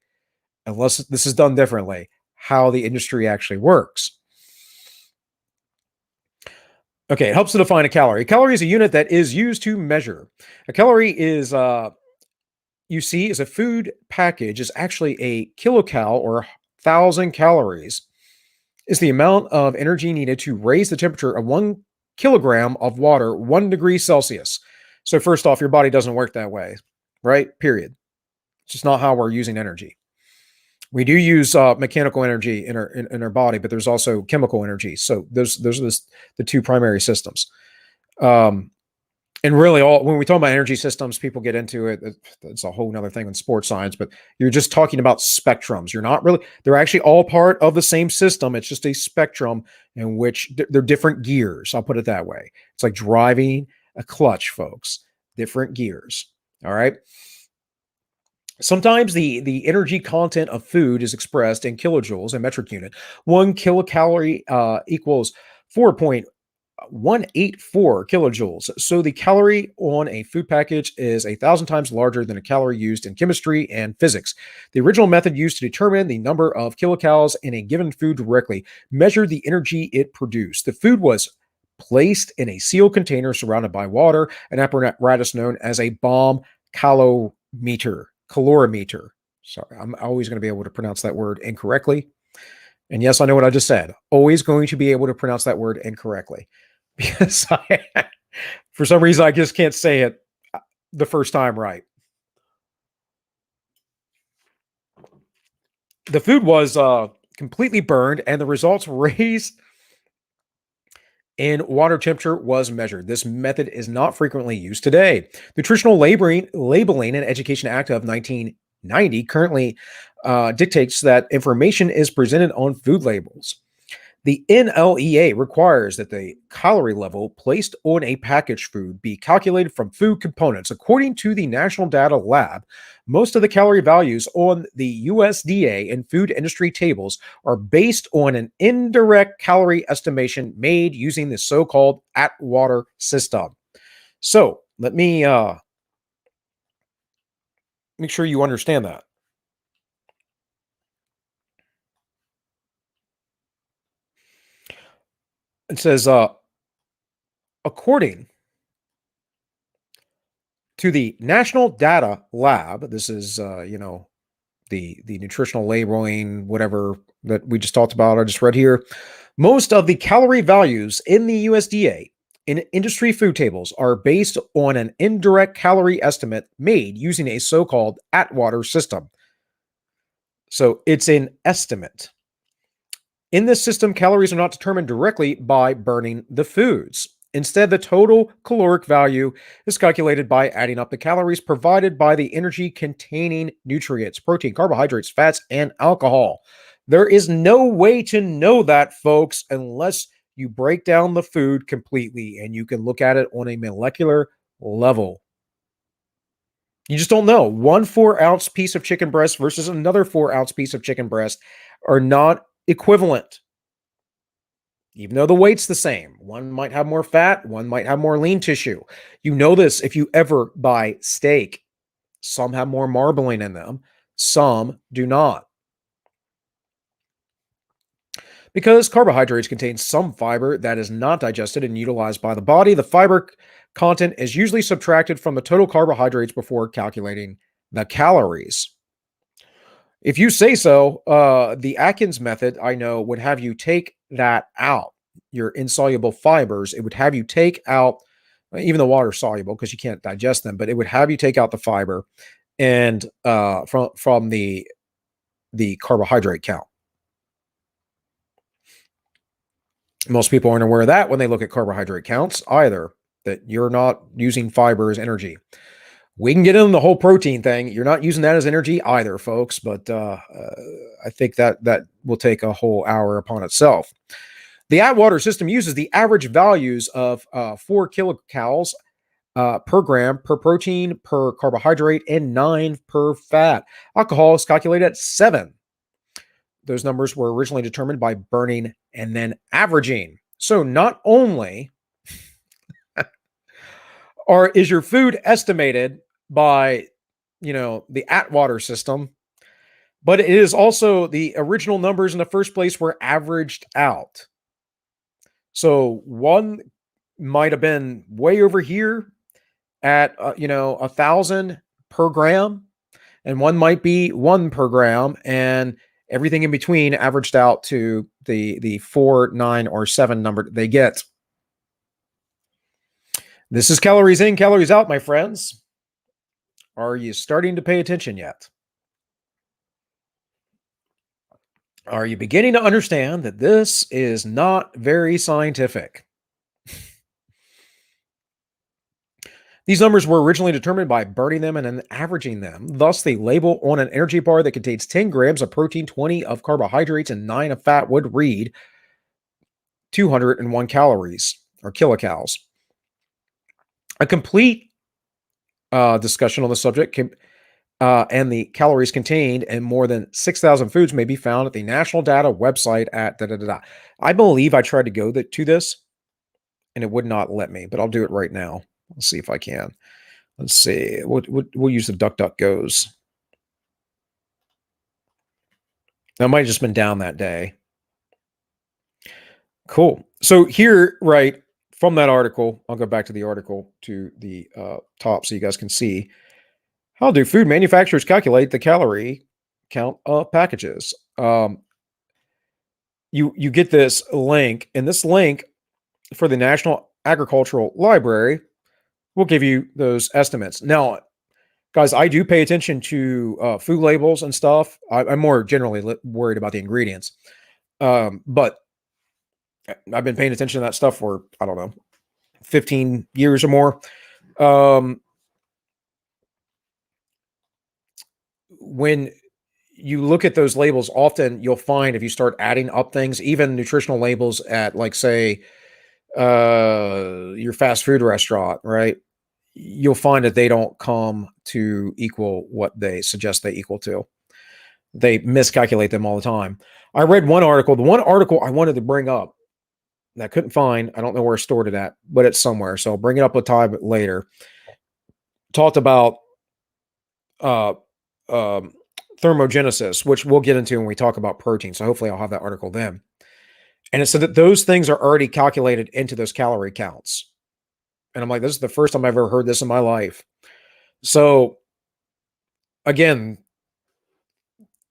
B: unless this is done differently, how the industry actually works. Okay, it helps to define a calorie. A calorie is a unit that is used to measure. A calorie is, you see, is a food package, is actually a kilocal or 1,000 calories, is the amount of energy needed to raise the temperature of 1 kilogram of water 1 degree Celsius. So first off, your body doesn't work that way, right? Period. It's just not how we're using energy. We do use mechanical energy in our body, but there's also chemical energy. So those are the two primary systems. And really, when we talk about energy systems, people get into it. It's a whole nother thing in sports science, but you're just talking about spectrums. You're not really, they're actually all part of the same system. It's just a spectrum in which they're different gears. I'll put it that way. It's like driving a clutch, folks. Different gears. All right. Sometimes the energy content of food is expressed in kilojoules, a metric unit. 1 kilocalorie equals 4.0 184 kilojoules. So the calorie on a food package is 1,000 times larger than a calorie used in chemistry and physics. The original method used to determine the number of kilocalories in a given food directly measured the energy it produced. The food was placed in a sealed container surrounded by water, an apparatus known as a bomb calorimeter. Sorry, I'm always going to be able to pronounce that word incorrectly. And yes, I know what I just said. Always going to be able to pronounce that word incorrectly. Because for some reason, I just can't say it the first time right. The food was completely burned, and the results raised in water temperature was measured. This method is not frequently used today. Nutritional Labeling and Education Act of 1990 currently dictates that information is presented on food labels. The NLEA requires that the calorie level placed on a packaged food be calculated from food components. According to the National Data Lab, most of the calorie values on the USDA and food industry tables are based on an indirect calorie estimation made using the so-called Atwater system. So let me make sure you understand that. It says, according to the National Data Lab, this is, the nutritional labeling, whatever that we just talked about, I just read here, most of the calorie values in the USDA in industry food tables are based on an indirect calorie estimate made using a so-called Atwater system. So it's an estimate. In this system, calories are not determined directly by burning the foods. Instead, the total caloric value is calculated by adding up the calories provided by the energy-containing nutrients, protein, carbohydrates, fats, and alcohol. There is no way to know that, folks, unless you break down the food completely and you can look at it on a molecular level. You just don't know. 1 4-ounce piece of chicken breast versus another 4-ounce piece of chicken breast are not equivalent, even though the weight's the same. One might have more fat, one might have more lean tissue. You know this if you ever buy steak. Some have more marbling in them, some do not. Because carbohydrates contain some fiber that is not digested and utilized by the body, the fiber content is usually subtracted from the total carbohydrates before calculating the calories. If you say so, the Atkins method, I know, would have you take that out, your insoluble fibers. It would have you take out, even the water soluble, because you can't digest them, but it would have you take out the fiber and from the carbohydrate count. Most people aren't aware of that when they look at carbohydrate counts either, that you're not using fiber as energy. We can get into the whole protein thing. You're not using that as energy either, folks, but I think that will take a whole hour upon itself. The Atwater system uses the average values of 4 kilocalories per gram per protein, per carbohydrate, and 9 per fat. Alcohol is calculated at 7. Those numbers were originally determined by burning and then averaging. So not only is your food estimated by, the Atwater system, but it is also the original numbers in the first place were averaged out. So one might have been way over here at, 1,000 per gram, and one might be 1 per gram, and everything in between averaged out to the 4, 9, or 7 number they get. This is calories in, calories out, my friends. Are you starting to pay attention yet? Are you beginning to understand that this is not very scientific? These numbers were originally determined by burning them and then averaging them. Thus, the label on an energy bar that contains 10 grams of protein, 20 of carbohydrates, and 9 of fat would read 201 calories or kilocalories. A complete discussion on the subject and the calories contained in more than 6,000 foods may be found at the National Data website at I believe I tried to go to this and it would not let me, but I'll do it right now. Let's see if I can. Let's see. We'll use the DuckDuckGoes. That might have just been down that day. Cool. So here, right, from that article, I'll go back to the article to the top so you guys can see. How do food manufacturers calculate the calorie count of packages? You get this link, and this link for the National Agricultural Library will give you those estimates. Now, guys, I do pay attention to food labels and stuff. I'm more generally worried about the ingredients. But I've been paying attention to that stuff for, I don't know, 15 years or more. When you look at those labels, often you'll find if you start adding up things, even nutritional labels at, like, say, your fast food restaurant, right? You'll find that they don't come to equal what they suggest they equal to. They miscalculate them all the time. I read one article, the one article I wanted to bring up that I couldn't find. I don't know where I stored it at, but it's somewhere. So I'll bring it up a time later. Talked about thermogenesis, which we'll get into when we talk about protein. So hopefully I'll have that article then. And it said that those things are already calculated into those calorie counts. And I'm like, this is the first time I've ever heard this in my life. So again,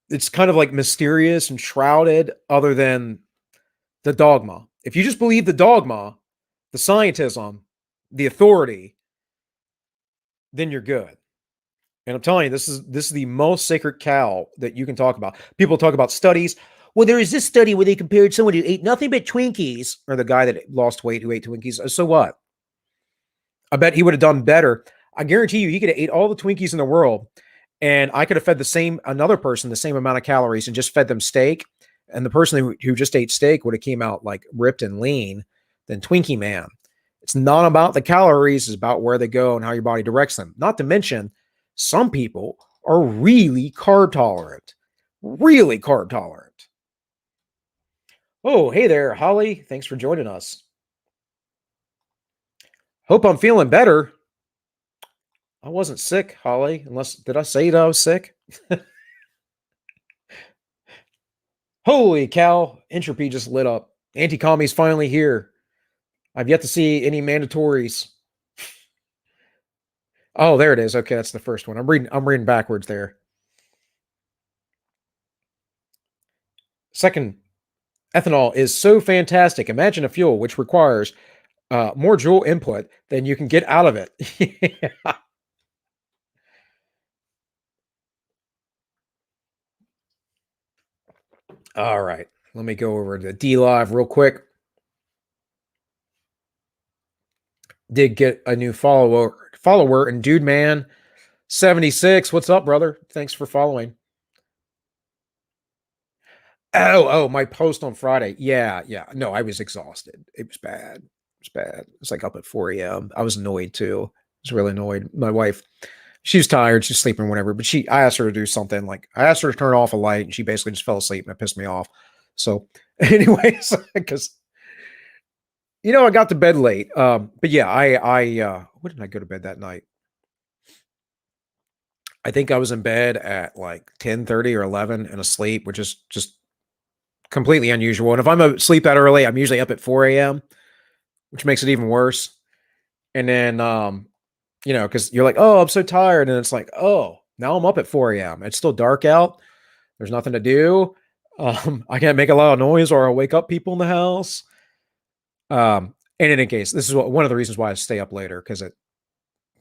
B: it's kind of like mysterious and shrouded other than the dogma. If you just believe the dogma, the scientism, the authority, then you're good. And I'm telling you, this is the most sacred cow that you can talk about. People talk about studies. Well, there is this study where they compared someone who ate nothing but Twinkies, or the guy that lost weight who ate Twinkies. So what? I bet he would have done better. I guarantee you, he could have ate all the Twinkies in the world, and I could have fed another person the same amount of calories and just fed them steak. And the person who just ate steak would have came out like ripped and lean than Twinkie Man. It's not about the calories. It's about where they go and how your body directs them. Not to mention, some people are really carb tolerant. Really carb tolerant. Oh, hey there, Holly. Thanks for joining us. Hope I'm feeling better. I wasn't sick, Holly, did I say that I was sick? Holy cow, entropy just lit up. Anti-commies finally here. I've yet to see any mandatories. Oh, there it is. Okay, that's the first one. I'm reading backwards there. Second, ethanol is so fantastic. Imagine a fuel which requires more joule input than you can get out of it. Yeah. All right, let me go over to DLive real quick. Did get a new follower and Dude Man 76. What's up, brother? Thanks for following. Oh, my post on Friday. Yeah. No, I was exhausted. It was bad. It's like up at 4 a.m. I was annoyed too. I was really annoyed. My wife, she's tired. She's sleeping, whatever. But I asked her to do something. Like, I asked her to turn off a light, and she basically just fell asleep, and it pissed me off. So, anyways, because I got to bed late. But yeah, when did I go to bed that night? I think I was in bed at like 10:30 or 11 and asleep, which is just completely unusual. And if I'm asleep that early, I'm usually up at 4 a.m., which makes it even worse. And then, because you're like, oh, I'm so tired. And it's like, oh, now I'm up at 4 a.m. It's still dark out. There's nothing to do. I can't make a lot of noise or I'll wake up people in the house. And in any case, this is one of the reasons why I stay up later, because it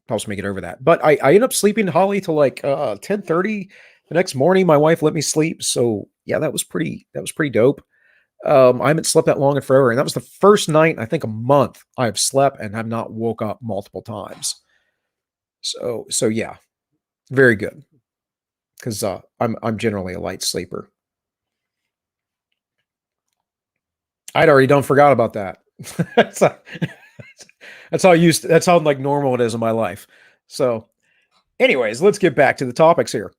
B: helps me get over that. But I ended up sleeping, Holly, till like 10:30 the next morning. My wife let me sleep. So yeah, that was pretty dope. I haven't slept that long in forever. And that was the first night in, I think, a month I've slept and have not woke up multiple times. So yeah, very good. Because I'm generally a light sleeper. I'd already forgot about that. that's how like normal it is in my life. So anyways, let's get back to the topics here.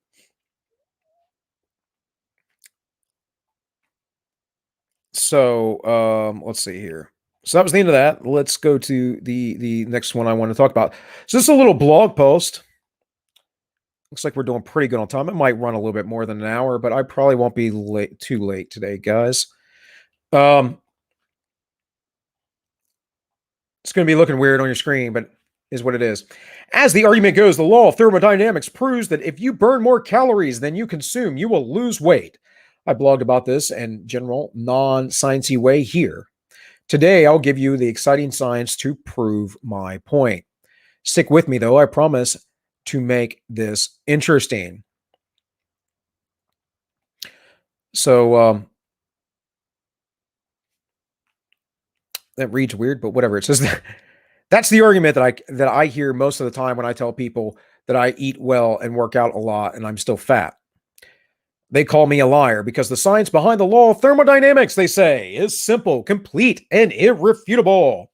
B: So let's see here. So that was the end of that. Let's go to the next one I want to talk about. So this is a little blog post. Looks like we're doing pretty good on time. It might run a little bit more than an hour, but I probably won't be too late today, guys. It's going to be looking weird on your screen, but is what it is. As the argument goes, the law of thermodynamics proves that if you burn more calories than you consume, you will lose weight. I blogged about this in general, non-sciencey way here. Today, I'll give you the exciting science to prove my point. Stick with me, though. I promise to make this interesting. So, that reads weird, but whatever. It says that's the argument that I hear most of the time when I tell people that I eat well and work out a lot and I'm still fat. They call me a liar because the science behind the law of thermodynamics, they say, is simple, complete, and irrefutable.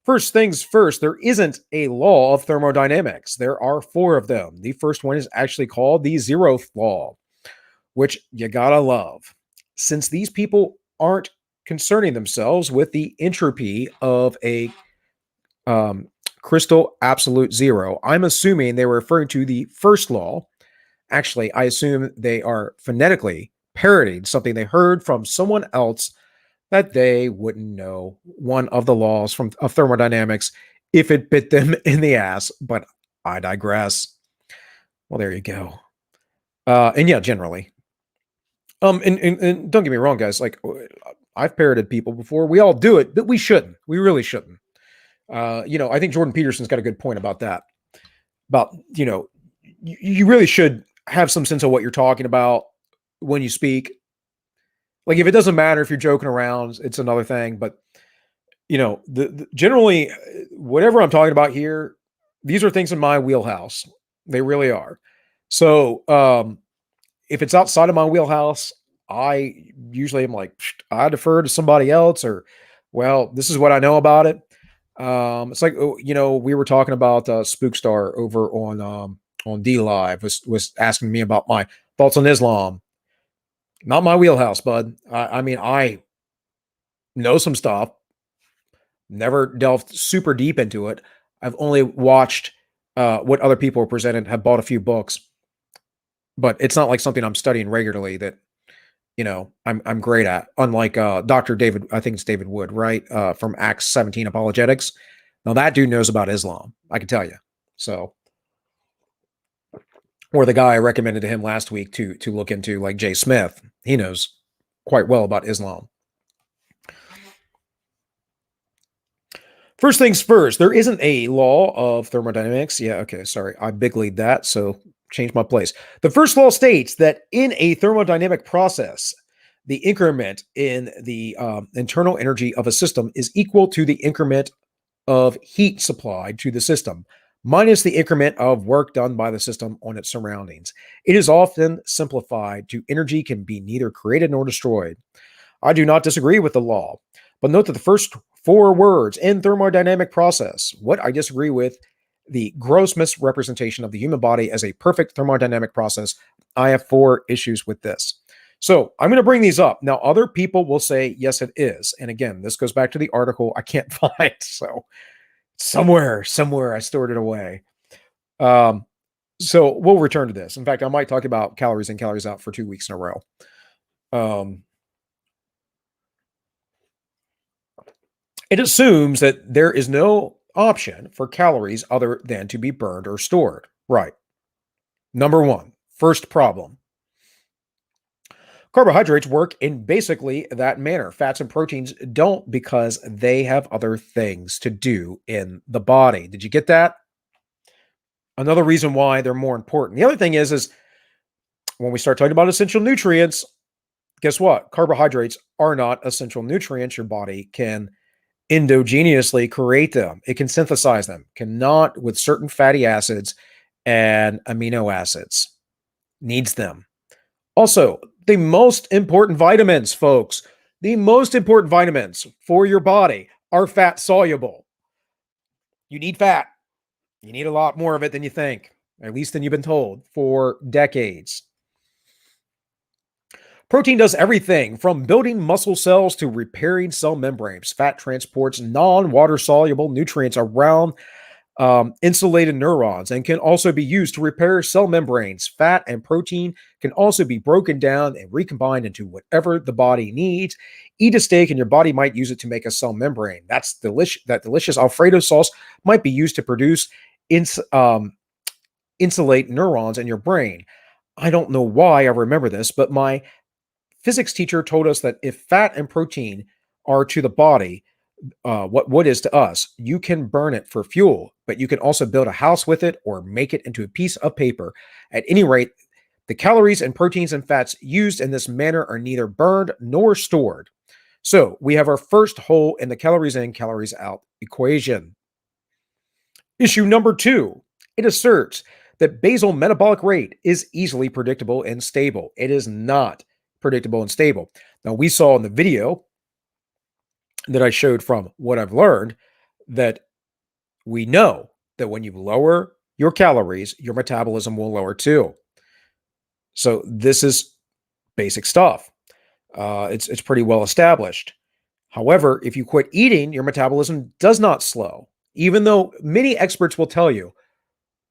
B: First things first, there isn't a law of thermodynamics. There are 4 of them. The first one is actually called the 0th law, which you gotta love. Since these people aren't concerning themselves with the entropy of a crystal absolute zero, I'm assuming they were referring to the first law. Actually, I assume they are phonetically parodying something they heard from someone else that they wouldn't know, one of the laws of thermodynamics, if it bit them in the ass, but I digress. Well, there you go. And yeah, generally. And don't get me wrong, guys, like I've parroted people before. We all do it, but we shouldn't. We really shouldn't. I think Jordan Peterson's got a good point about that. About, you really should have some sense of what you're talking about when you speak. Like, if it doesn't matter if you're joking around, it's another thing. But, generally, whatever I'm talking about here, these are things in my wheelhouse. They really are. So, if it's outside of my wheelhouse, I usually am like, I defer to somebody else, or, well, this is what I know about it. It's like, we were talking about Spookstar over on D Live was asking me about my thoughts on Islam. Not my wheelhouse, bud. I mean, I know some stuff, never delved super deep into it. I've only watched what other people are presented, have bought a few books, but it's not like something I'm studying regularly that, I'm great at. Unlike Dr. David, I think it's David Wood, right? From Acts 17 Apologetics. Now that dude knows about Islam, I can tell you. So, or the guy I recommended to him last week to look into, like Jay Smith, he knows quite well about Islam. First things first, there isn't a law of thermodynamics. Yeah, okay, sorry, I big-lead that, so change my place. The first law states that in a thermodynamic process, the increment in the internal energy of a system is equal to the increment of heat supplied to the system, minus the increment of work done by the system on its surroundings. It is often simplified to energy can be neither created nor destroyed. I do not disagree with the law, but note that the first 4 words in thermodynamic process, what I disagree with, the gross misrepresentation of the human body as a perfect thermodynamic process. I have 4 issues with this. So I'm going to bring these up. Now, other people will say, yes, it is. And again, this goes back to the article I can't find. So somewhere I stored it away. So we'll return to this. In fact, I might talk about calories in, calories out for 2 weeks in a row. It assumes that there is no option for calories other than to be burned or stored. Right. Number 1, first problem. Carbohydrates work in basically that manner. Fats and proteins don't, because they have other things to do in the body. Did you get that? Another reason why they're more important. The other thing is when we start talking about essential nutrients, guess what? Carbohydrates are not essential nutrients. Your body can endogenously create them. It can synthesize them, cannot with certain fatty acids and amino acids. Needs them. Also, the most important vitamins, folks, the most important vitamins for your body are fat soluble. You need fat. You need a lot more of it than you think, at least than you've been told for decades. Protein does everything from building muscle cells to repairing cell membranes. Fat transports non-water soluble nutrients around insulated neurons and can also be used to repair cell membranes. Fat and protein can also be broken down and recombined into whatever the body needs. Eat a steak and your body might use it to make a cell membrane. That delicious Alfredo sauce might be used to produce insulate neurons in your brain. I don't know why I remember this, but my physics teacher told us that if fat and protein are to the body what wood is to us, you can burn it for fuel, but you can also build a house with it or make it into a piece of paper. At any rate, the calories and proteins and fats used in this manner are neither burned nor stored. So we have our first hole in the calories in, calories out equation. Issue number 2, it asserts that basal metabolic rate is easily predictable and stable. It is not predictable and stable. Now, we saw in the video that I showed from what I've learned that we know that when you lower your calories, your metabolism will lower too. So this is basic stuff. It's pretty well established. However, if you quit eating, your metabolism does not slow, even though many experts will tell you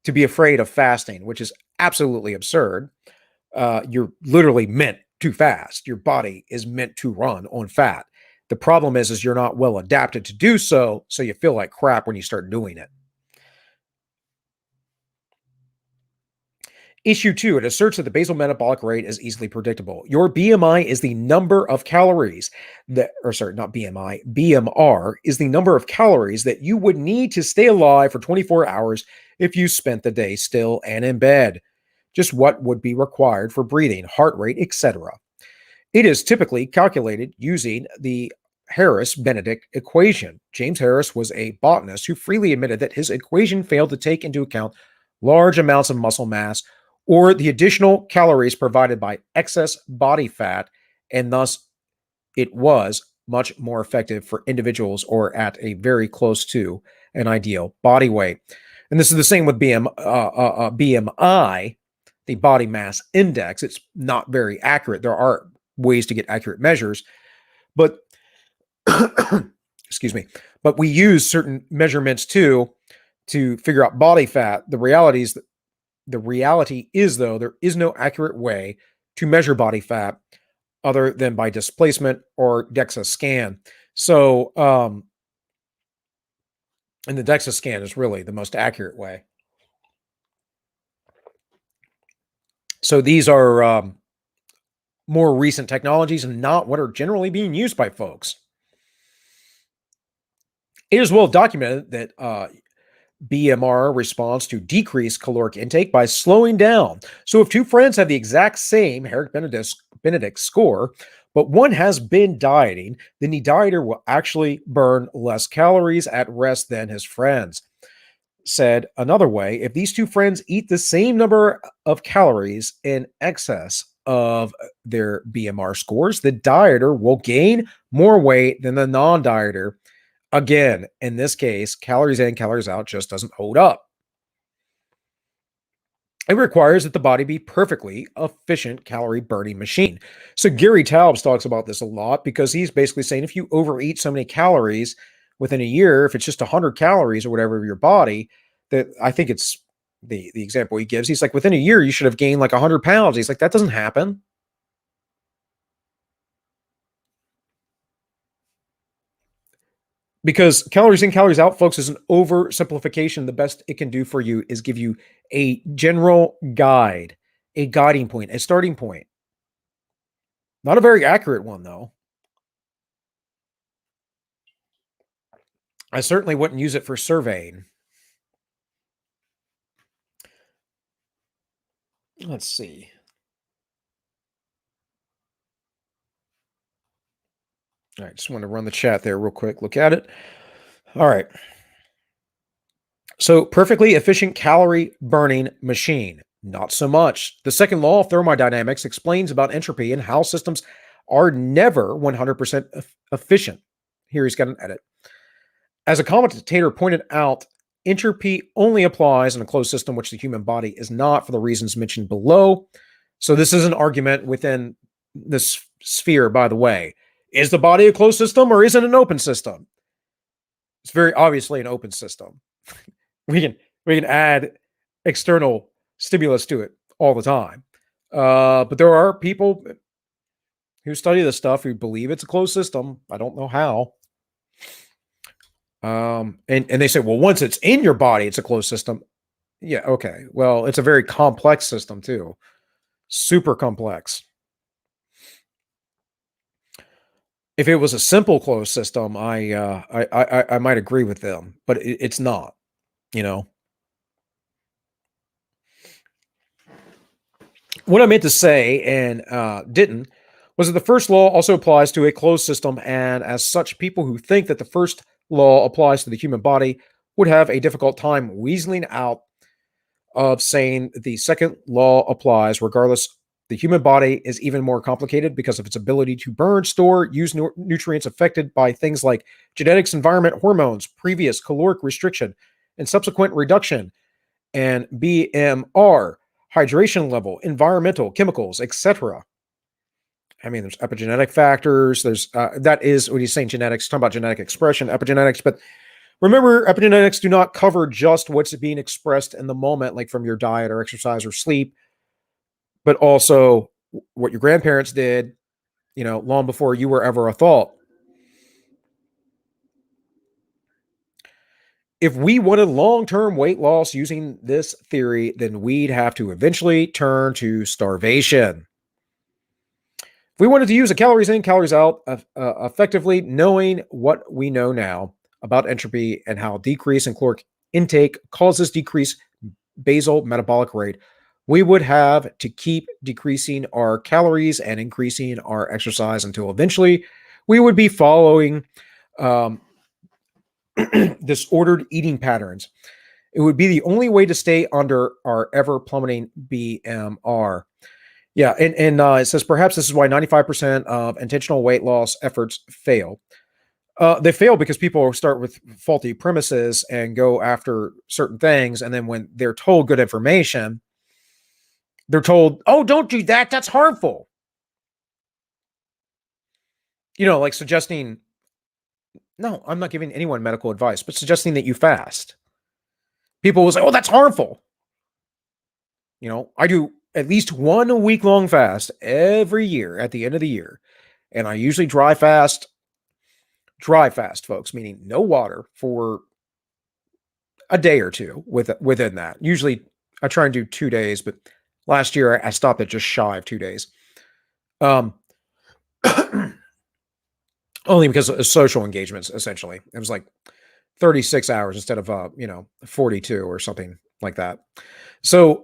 B: to be afraid of fasting, which is absolutely absurd. You're literally meant to fast. Your body is meant to run on fat. The problem is you're not well adapted to do so, so you feel like crap when you start doing it. Issue 2, it asserts that the basal metabolic rate is easily predictable. Your BMI is the number of calories that, or sorry, not BMI, BMR is the number of calories that you would need to stay alive for 24 hours if you spent the day still and in bed. Just what would be required for breathing, heart rate, etc. It is typically calculated using the Harris-Benedict equation. James Harris was a botanist who freely admitted that his equation failed to take into account large amounts of muscle mass or the additional calories provided by excess body fat, and thus it was much more effective for individuals or at a very close to an ideal body weight. And this is the same with BMI, the body mass index. It's not very accurate. There are ways to get accurate measures, but excuse me, but we use certain measurements too to figure out body fat. The reality is though, there is no accurate way to measure body fat other than by displacement or DEXA scan. So, and the DEXA scan is really the most accurate way. So these are more recent technologies and not what are generally being used by folks. It is well documented that BMR responds to decreased caloric intake by slowing down. So if two friends have the exact same Harris-Benedict score, but one has been dieting, then the dieter will actually burn less calories at rest than his friends. Said another way, if these two friends eat the same number of calories in excess of their BMR scores, the dieter will gain more weight than the non-dieter. Again, in this case, calories in, calories out just doesn't hold up. It requires that the body be perfectly efficient calorie burning machine. So Gary Taubes talks about this a lot because he's basically saying if you overeat so many calories within a year, if it's just 100 calories or whatever of your body, that I think it's the example he gives. He's like, within a year, you should have gained like 100 pounds. He's like, that doesn't happen. Because calories in, calories out, folks, is an oversimplification. The best it can do for you is give you a general guide, a guiding point, a starting point. Not a very accurate one, though. I certainly wouldn't use it for surveying. Let's see. All right, just want to run the chat there real quick. Look at it. All right. So perfectly efficient calorie burning machine. Not so much. The second law of thermodynamics explains about entropy and how systems are never 100% efficient. Here he's got an edit. As a commentator pointed out, entropy only applies in a closed system, which the human body is not for the reasons mentioned below. So this is an argument within this sphere, by the way. Is the body a closed system or is it an open system? It's very obviously an open system. we can add external stimulus to it all the time. But there are people who study this stuff who believe it's a closed system. I don't know how. And they say, well, once it's in your body, it's a closed system. Yeah, okay. Well, it's a very complex system too. Super complex. If it was a simple closed system, I might agree with them, but it's not, you know. What I meant to say and didn't was that the first law also applies to a closed system, and as such, people who think that the first law applies to the human body would have a difficult time weaseling out of saying the second law applies regardless. The human body is even more complicated because of its ability to burn, store, use nutrients affected by things like genetics, environment, hormones, previous caloric restriction, and subsequent reduction, and BMR, hydration level, environmental, chemicals, etc. I mean, there's epigenetic factors. There's that is what he's saying. Genetics, talking about genetic expression, epigenetics. But remember, epigenetics do not cover just what's being expressed in the moment, like from your diet or exercise or sleep, but also what your grandparents did, you know, long before you were ever a thought. If we wanted long-term weight loss using this theory, then we'd have to eventually turn to starvation. If we wanted to use a calories in, calories out effectively, knowing what we know now about entropy and how decrease in caloric intake causes decreased basal metabolic rate, we would have to keep decreasing our calories and increasing our exercise until eventually we would be following disordered eating patterns. It would be the only way to stay under our ever plummeting BMR. Yeah, and it says perhaps this is why 95% of intentional weight loss efforts fail. They fail because people start with faulty premises and go after certain things, and then when they're told good information, they're told, "Oh, don't do that. That's harmful." You know, like suggesting, no, I'm not giving anyone medical advice, but suggesting that you fast. People will say, "Oh, that's harmful." You know, I do at least 1 week-long fast every year at the end of the year. And I usually dry fast, folks, meaning no water for a day or two within that. Usually I try and do 2 days, but last year I stopped at just shy of 2 days. Only because of social engagements, essentially. It was like 36 hours instead of 42 or something like that. So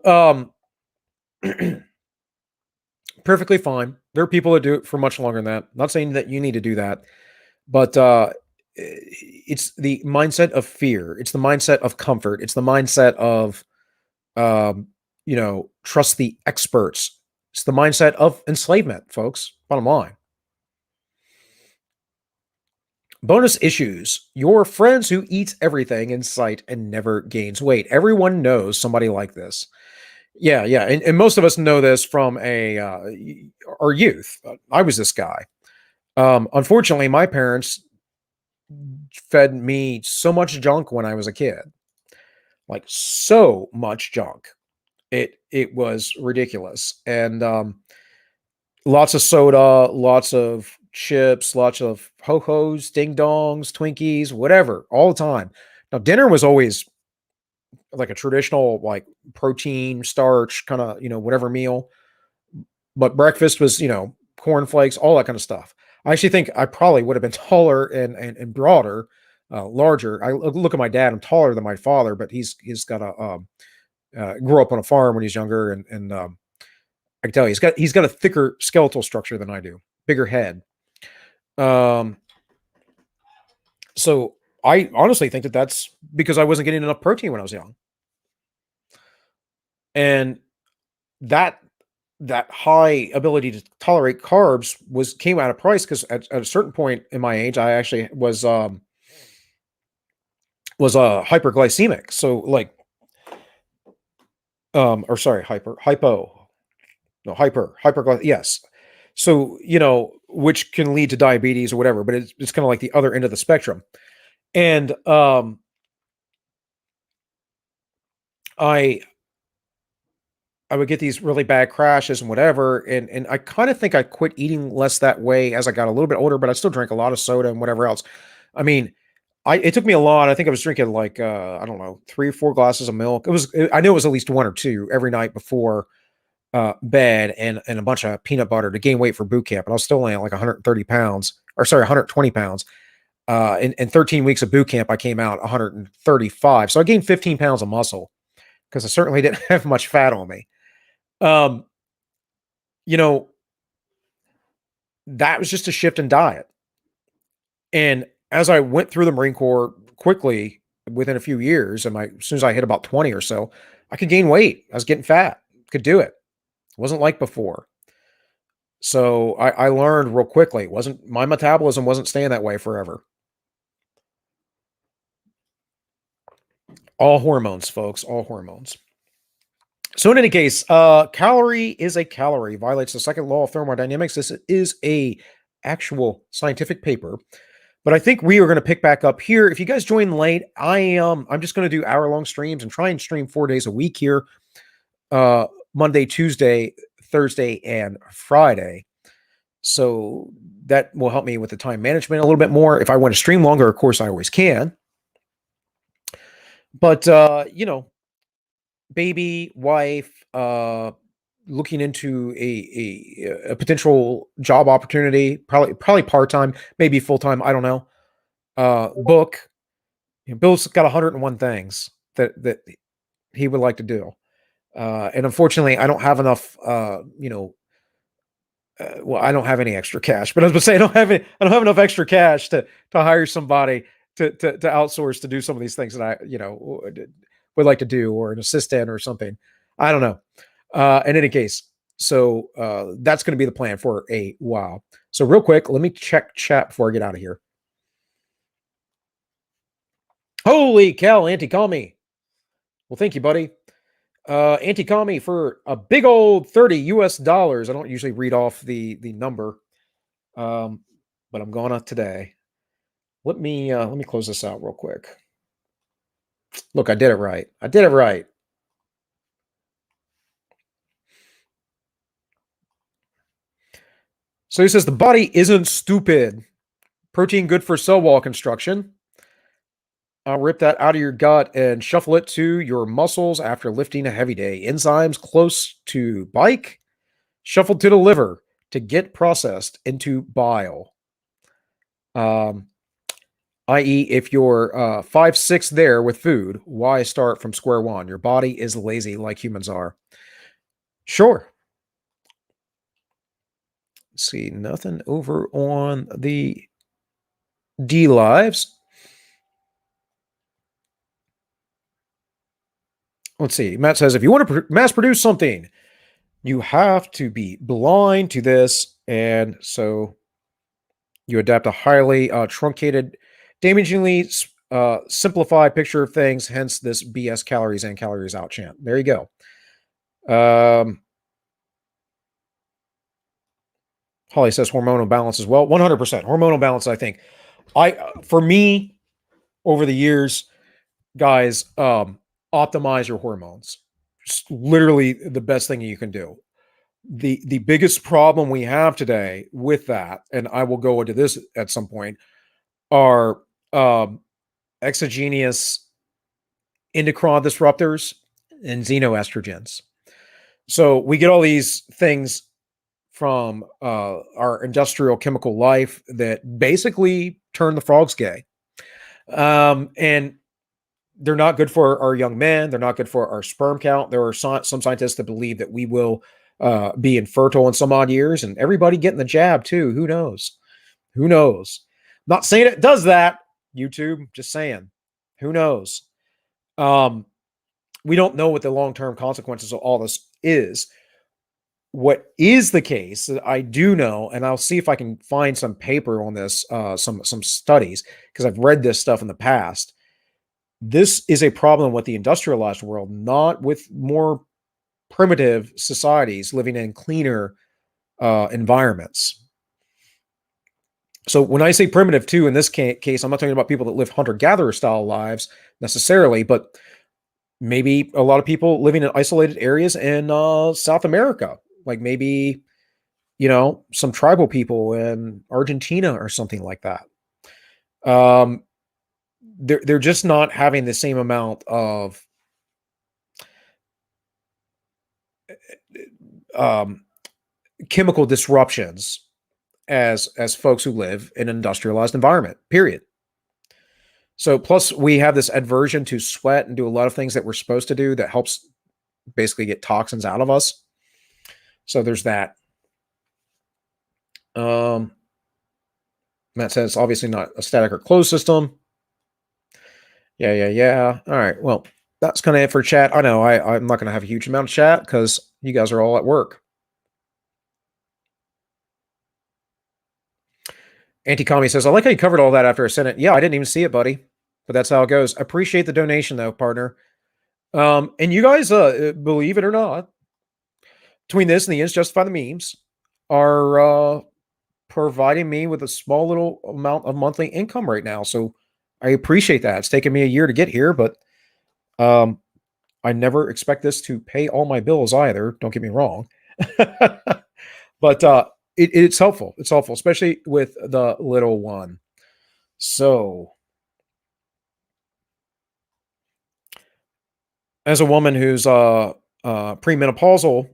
B: perfectly fine. There are people that do it for much longer than that. Not saying that you need to do that, but it's the mindset of fear. It's the mindset of comfort. It's the mindset of trust the experts. It's the mindset of enslavement, folks. Bottom line. Bonus issues. Your friends who eats everything in sight and never gains weight. Everyone knows somebody like this. Yeah. And most of us know this from our youth. I was this guy. Unfortunately, my parents fed me so much junk when I was a kid. Like so much junk. It was ridiculous. And lots of soda, lots of chips, lots of ho-hos, ding-dongs, Twinkies, whatever, all the time. Now, dinner was always like a traditional, like protein, starch, kind of, whatever meal. But breakfast was, cornflakes, all that kind of stuff. I actually think I probably would have been taller and broader, larger. I look at my dad, I'm taller than my father, but he's got grew up on a farm when he's younger. And I can tell you, he's got a thicker skeletal structure than I do, bigger head. So I honestly think that that's because I wasn't getting enough protein when I was young. And that high ability to tolerate carbs came out of price because at a certain point in my age, I actually was hyperglycemic. So like, hyperglycemic. Yes. So, which can lead to diabetes or whatever, but it's kind of like the other end of the spectrum. And I would get these really bad crashes and whatever. And I kind of think I quit eating less that way as I got a little bit older, but I still drank a lot of soda and whatever else. I mean, it took me a lot. I think I was drinking like, I don't know, 3 or 4 glasses of milk. I know it was at least 1 or 2 every night before bed, and a bunch of peanut butter to gain weight for boot camp. And I was still only at like 130 pounds, or sorry, 120 pounds. In 13 weeks of boot camp, I came out 135. So I gained 15 pounds of muscle because I certainly didn't have much fat on me. That was just a shift in diet. And as I went through the Marine Corps quickly, within a few years, and as soon as I hit about 20 or so, I could gain weight. I was getting fat, could do it. It wasn't like before. So I learned real quickly. My metabolism wasn't staying that way forever. All hormones, folks, all hormones. So in any case, calorie is a calorie, violates the second law of thermodynamics. This is a actual scientific paper, but I think we are going to pick back up here. If you guys join late, I'm just going to do hour-long streams and try and stream 4 days a week here, Monday, Tuesday, Thursday, and Friday. So that will help me with the time management a little bit more. If I want to stream longer, of course, I always can. But, baby, wife, looking into a potential job opportunity, probably part-time, maybe full-time, I don't know. Book. Bill's got 101 things that he would like to do. And unfortunately, I don't have enough, well, I don't have any extra cash, but I was going to say, I don't have enough extra cash to hire somebody to outsource to do some of these things that I, would like to do, or an assistant or something. I don't know. In any case, so that's going to be the plan for a while. So real quick, let me check chat before I get out of here. Holy cow, call me. Well, thank you, buddy. Call me for a big old $30 US. I don't usually read off the number, but I'm gonna today. Let me close this out real quick. Look, I did it right. So he says the body isn't stupid. Protein good for cell wall construction. I'll rip that out of your gut and shuffle it to your muscles after lifting a heavy day. Enzymes close to bike, shuffled to the liver to get processed into bile. I.e., if you're 5'6" there with food, why start from square one? Your body is lazy like humans are. Sure. Let's see, nothing over on the D lives. Let's see. Matt says, if you want to mass produce something, you have to be blind to this. And so you adapt a highly truncated, damagingly simplified picture of things. Hence this BS calories in, calories out chant. There you go. Holly says hormonal balance as well. 100% hormonal balance. I think for me over the years, guys, optimize your hormones. Just literally the best thing you can do. The biggest problem we have today with that, and I will go into this at some point, are exogenous endocrine disruptors and xenoestrogens. So we get all these things from our industrial chemical life that basically turn the frogs gay. And they're not good for our young men. They're not good for our sperm count. There are some scientists that believe that we will be infertile in some odd years, and everybody getting the jab too. Who knows? Who knows? Not saying it does that, YouTube, just saying. Who knows? We don't know what the long-term consequences of all this is. What is the case that I do know, and I'll see if I can find some paper on this, some studies, because I've read this stuff in the past. This is a problem with the industrialized world, not with more primitive societies living in cleaner environments. So when I say primitive too, in this case, I'm not talking about people that live hunter-gatherer style lives necessarily, but maybe a lot of people living in isolated areas in South America, like maybe, some tribal people in Argentina or something like that. They're just not having the same amount of chemical disruptions as folks who live in an industrialized environment, period. So plus we have this aversion to sweat and do a lot of things that we're supposed to do that helps basically get toxins out of us. So there's that. Matt says obviously not a static or closed system. Yeah. All right. Well, that's kind of it for chat. I know I'm not going to have a huge amount of chat because you guys are all at work. Anti-Commie says, I like how you covered all that after I sent it. Yeah, I didn't even see it, buddy. But that's how it goes. Appreciate the donation, though, partner. And you guys, believe it or not, between this and the Ends Justify the Memes, are providing me with a small little amount of monthly income right now. So I appreciate that. It's taken me a year to get here, but I never expect this to pay all my bills either. Don't get me wrong. But it's helpful. It's helpful, especially with the little one. So as a woman who's premenopausal,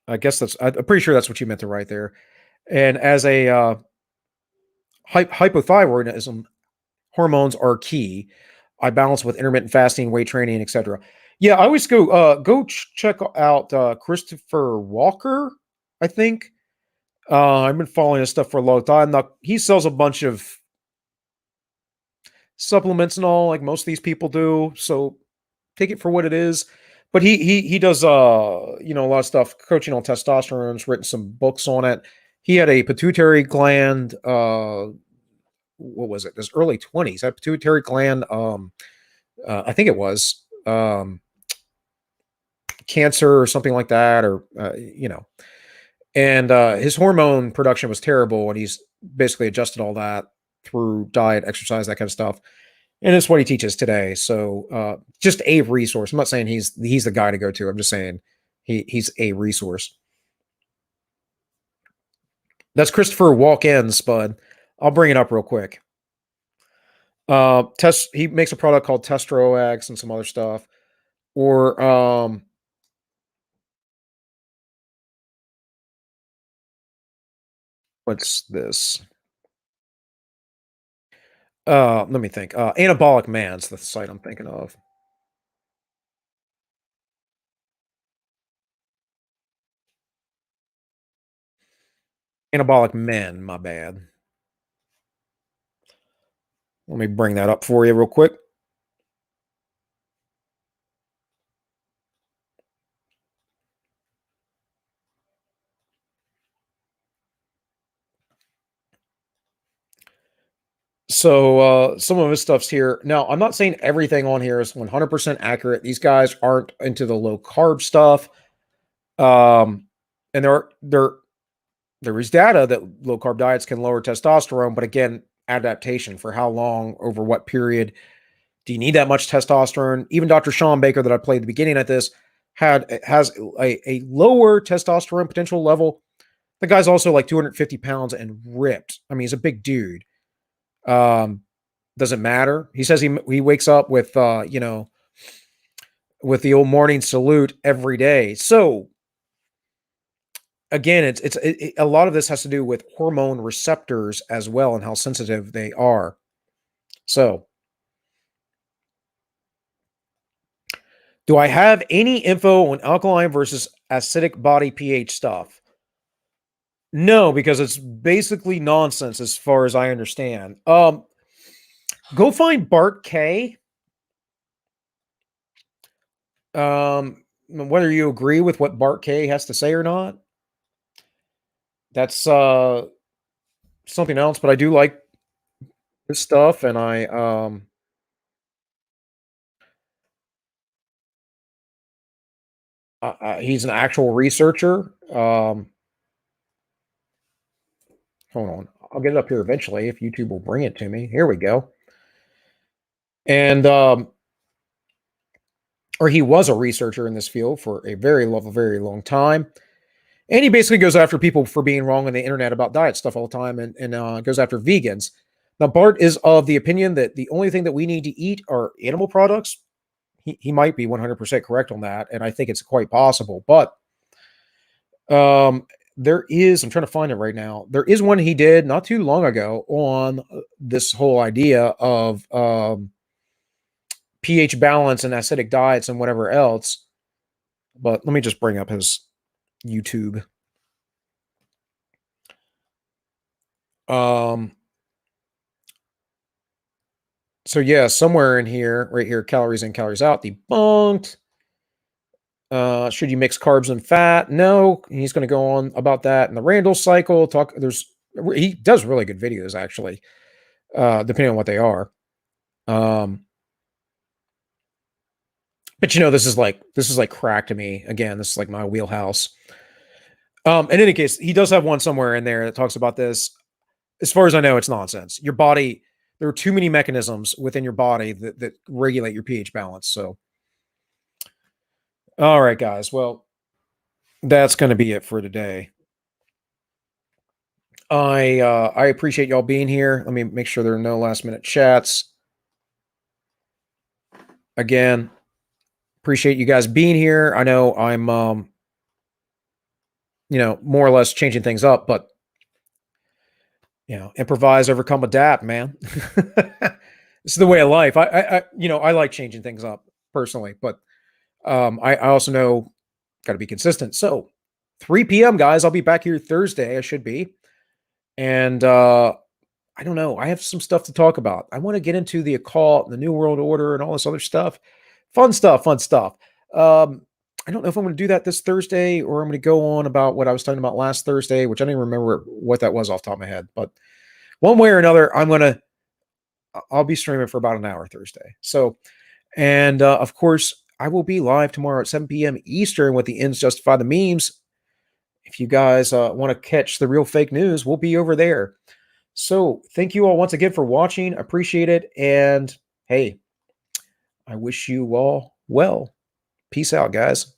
B: I guess I'm pretty sure that's what you meant to write there. And as a hypothyroidism, hormones are key. I balance with intermittent fasting, weight training, etc. Yeah, I always go check out Christopher Walker, I think. I've been following his stuff for a long time. Now, he sells a bunch of supplements and all, like most of these people do. So take it for what it is. But he does a lot of stuff, coaching on testosterone. He's written some books on it. He had a pituitary gland. What was it? His early 20s. That pituitary gland. I think it was cancer or something like that, or And his hormone production was terrible, and he's basically adjusted all that through diet, exercise, that kind of stuff. And it's what he teaches today. So just a resource. I'm not saying he's the guy to go to. I'm just saying he's a resource. That's Christopher Walk-Ins, Spud. I'll bring it up real quick. He makes a product called Testosterone and some other stuff. Or what's this? Let me think. Anabolic Man's the site I'm thinking of. Anabolic Men, my bad. Let me bring that up for you real quick. So some of his stuff's here. Now, I'm not saying everything on here is 100% accurate. These guys aren't into the low carb stuff. And there is data that low carb diets can lower testosterone, but again, adaptation for how long, over what period. Do you need that much testosterone? Even Dr. Sean Baker that I played at the beginning at this has a lower testosterone potential level. The guy's also like 250 pounds and ripped. I mean, he's a big dude. Doesn't matter. He says he wakes up with with the old morning salute every day. So again, it's a lot of this has to do with hormone receptors as well and how sensitive they are. So do I have any info on alkaline versus acidic body pH stuff? No, because it's basically nonsense as far as I understand. Go find Bart K. Whether you agree with what Bart K has to say or not, that's something else. But I do like this stuff, and I He's an actual researcher. Hold on. I'll get it up here eventually if YouTube will bring it to me. Here we go. And, or he was a researcher in this field for a very long time. And he basically goes after people for being wrong on the internet about diet stuff all the time, and goes after vegans. Now, Bart is of the opinion that the only thing that we need to eat are animal products. He might be 100% correct on that, and I think it's quite possible. But there is, I'm trying to find it right now. There is one he did not too long ago on this whole idea of pH balance and acidic diets and whatever else. But let me just bring up his YouTube. So yeah, somewhere in here, right here, calories in, calories out, debunked. Should you mix carbs and fat? No. He's going to go on about that in the Randall cycle. He does really good videos, actually, depending on what they are. But this is like crack to me. Again, this is like my wheelhouse. In any case, he does have one somewhere in there that talks about this. As far as I know, it's nonsense. Your body, there are too many mechanisms within your body that regulate your pH balance. So, all right, guys. Well, that's going to be it for today. I appreciate y'all being here. Let me make sure there are no last minute chats. Again, appreciate you guys being here. I know I'm, more or less changing things up, but improvise, overcome, adapt, man. This is the way of life. I like changing things up personally, but I also know got to be consistent. So 3 p.m. guys, I'll be back here Thursday. I should be. And I don't know. I have some stuff to talk about. I want to get into the occult and the New World Order and all this other stuff. Fun stuff. I don't know if I'm going to do that this Thursday or I'm going to go on about what I was talking about last Thursday, which I don't even remember what that was off the top of my head. But one way or another, I'll be streaming for about an hour Thursday. So, and of course, I will be live tomorrow at 7 p.m. Eastern with the Ends Justify the Memes. If you guys want to catch the real fake news, we'll be over there. So thank you all once again for watching. Appreciate it. And hey, I wish you all well. Peace out, guys.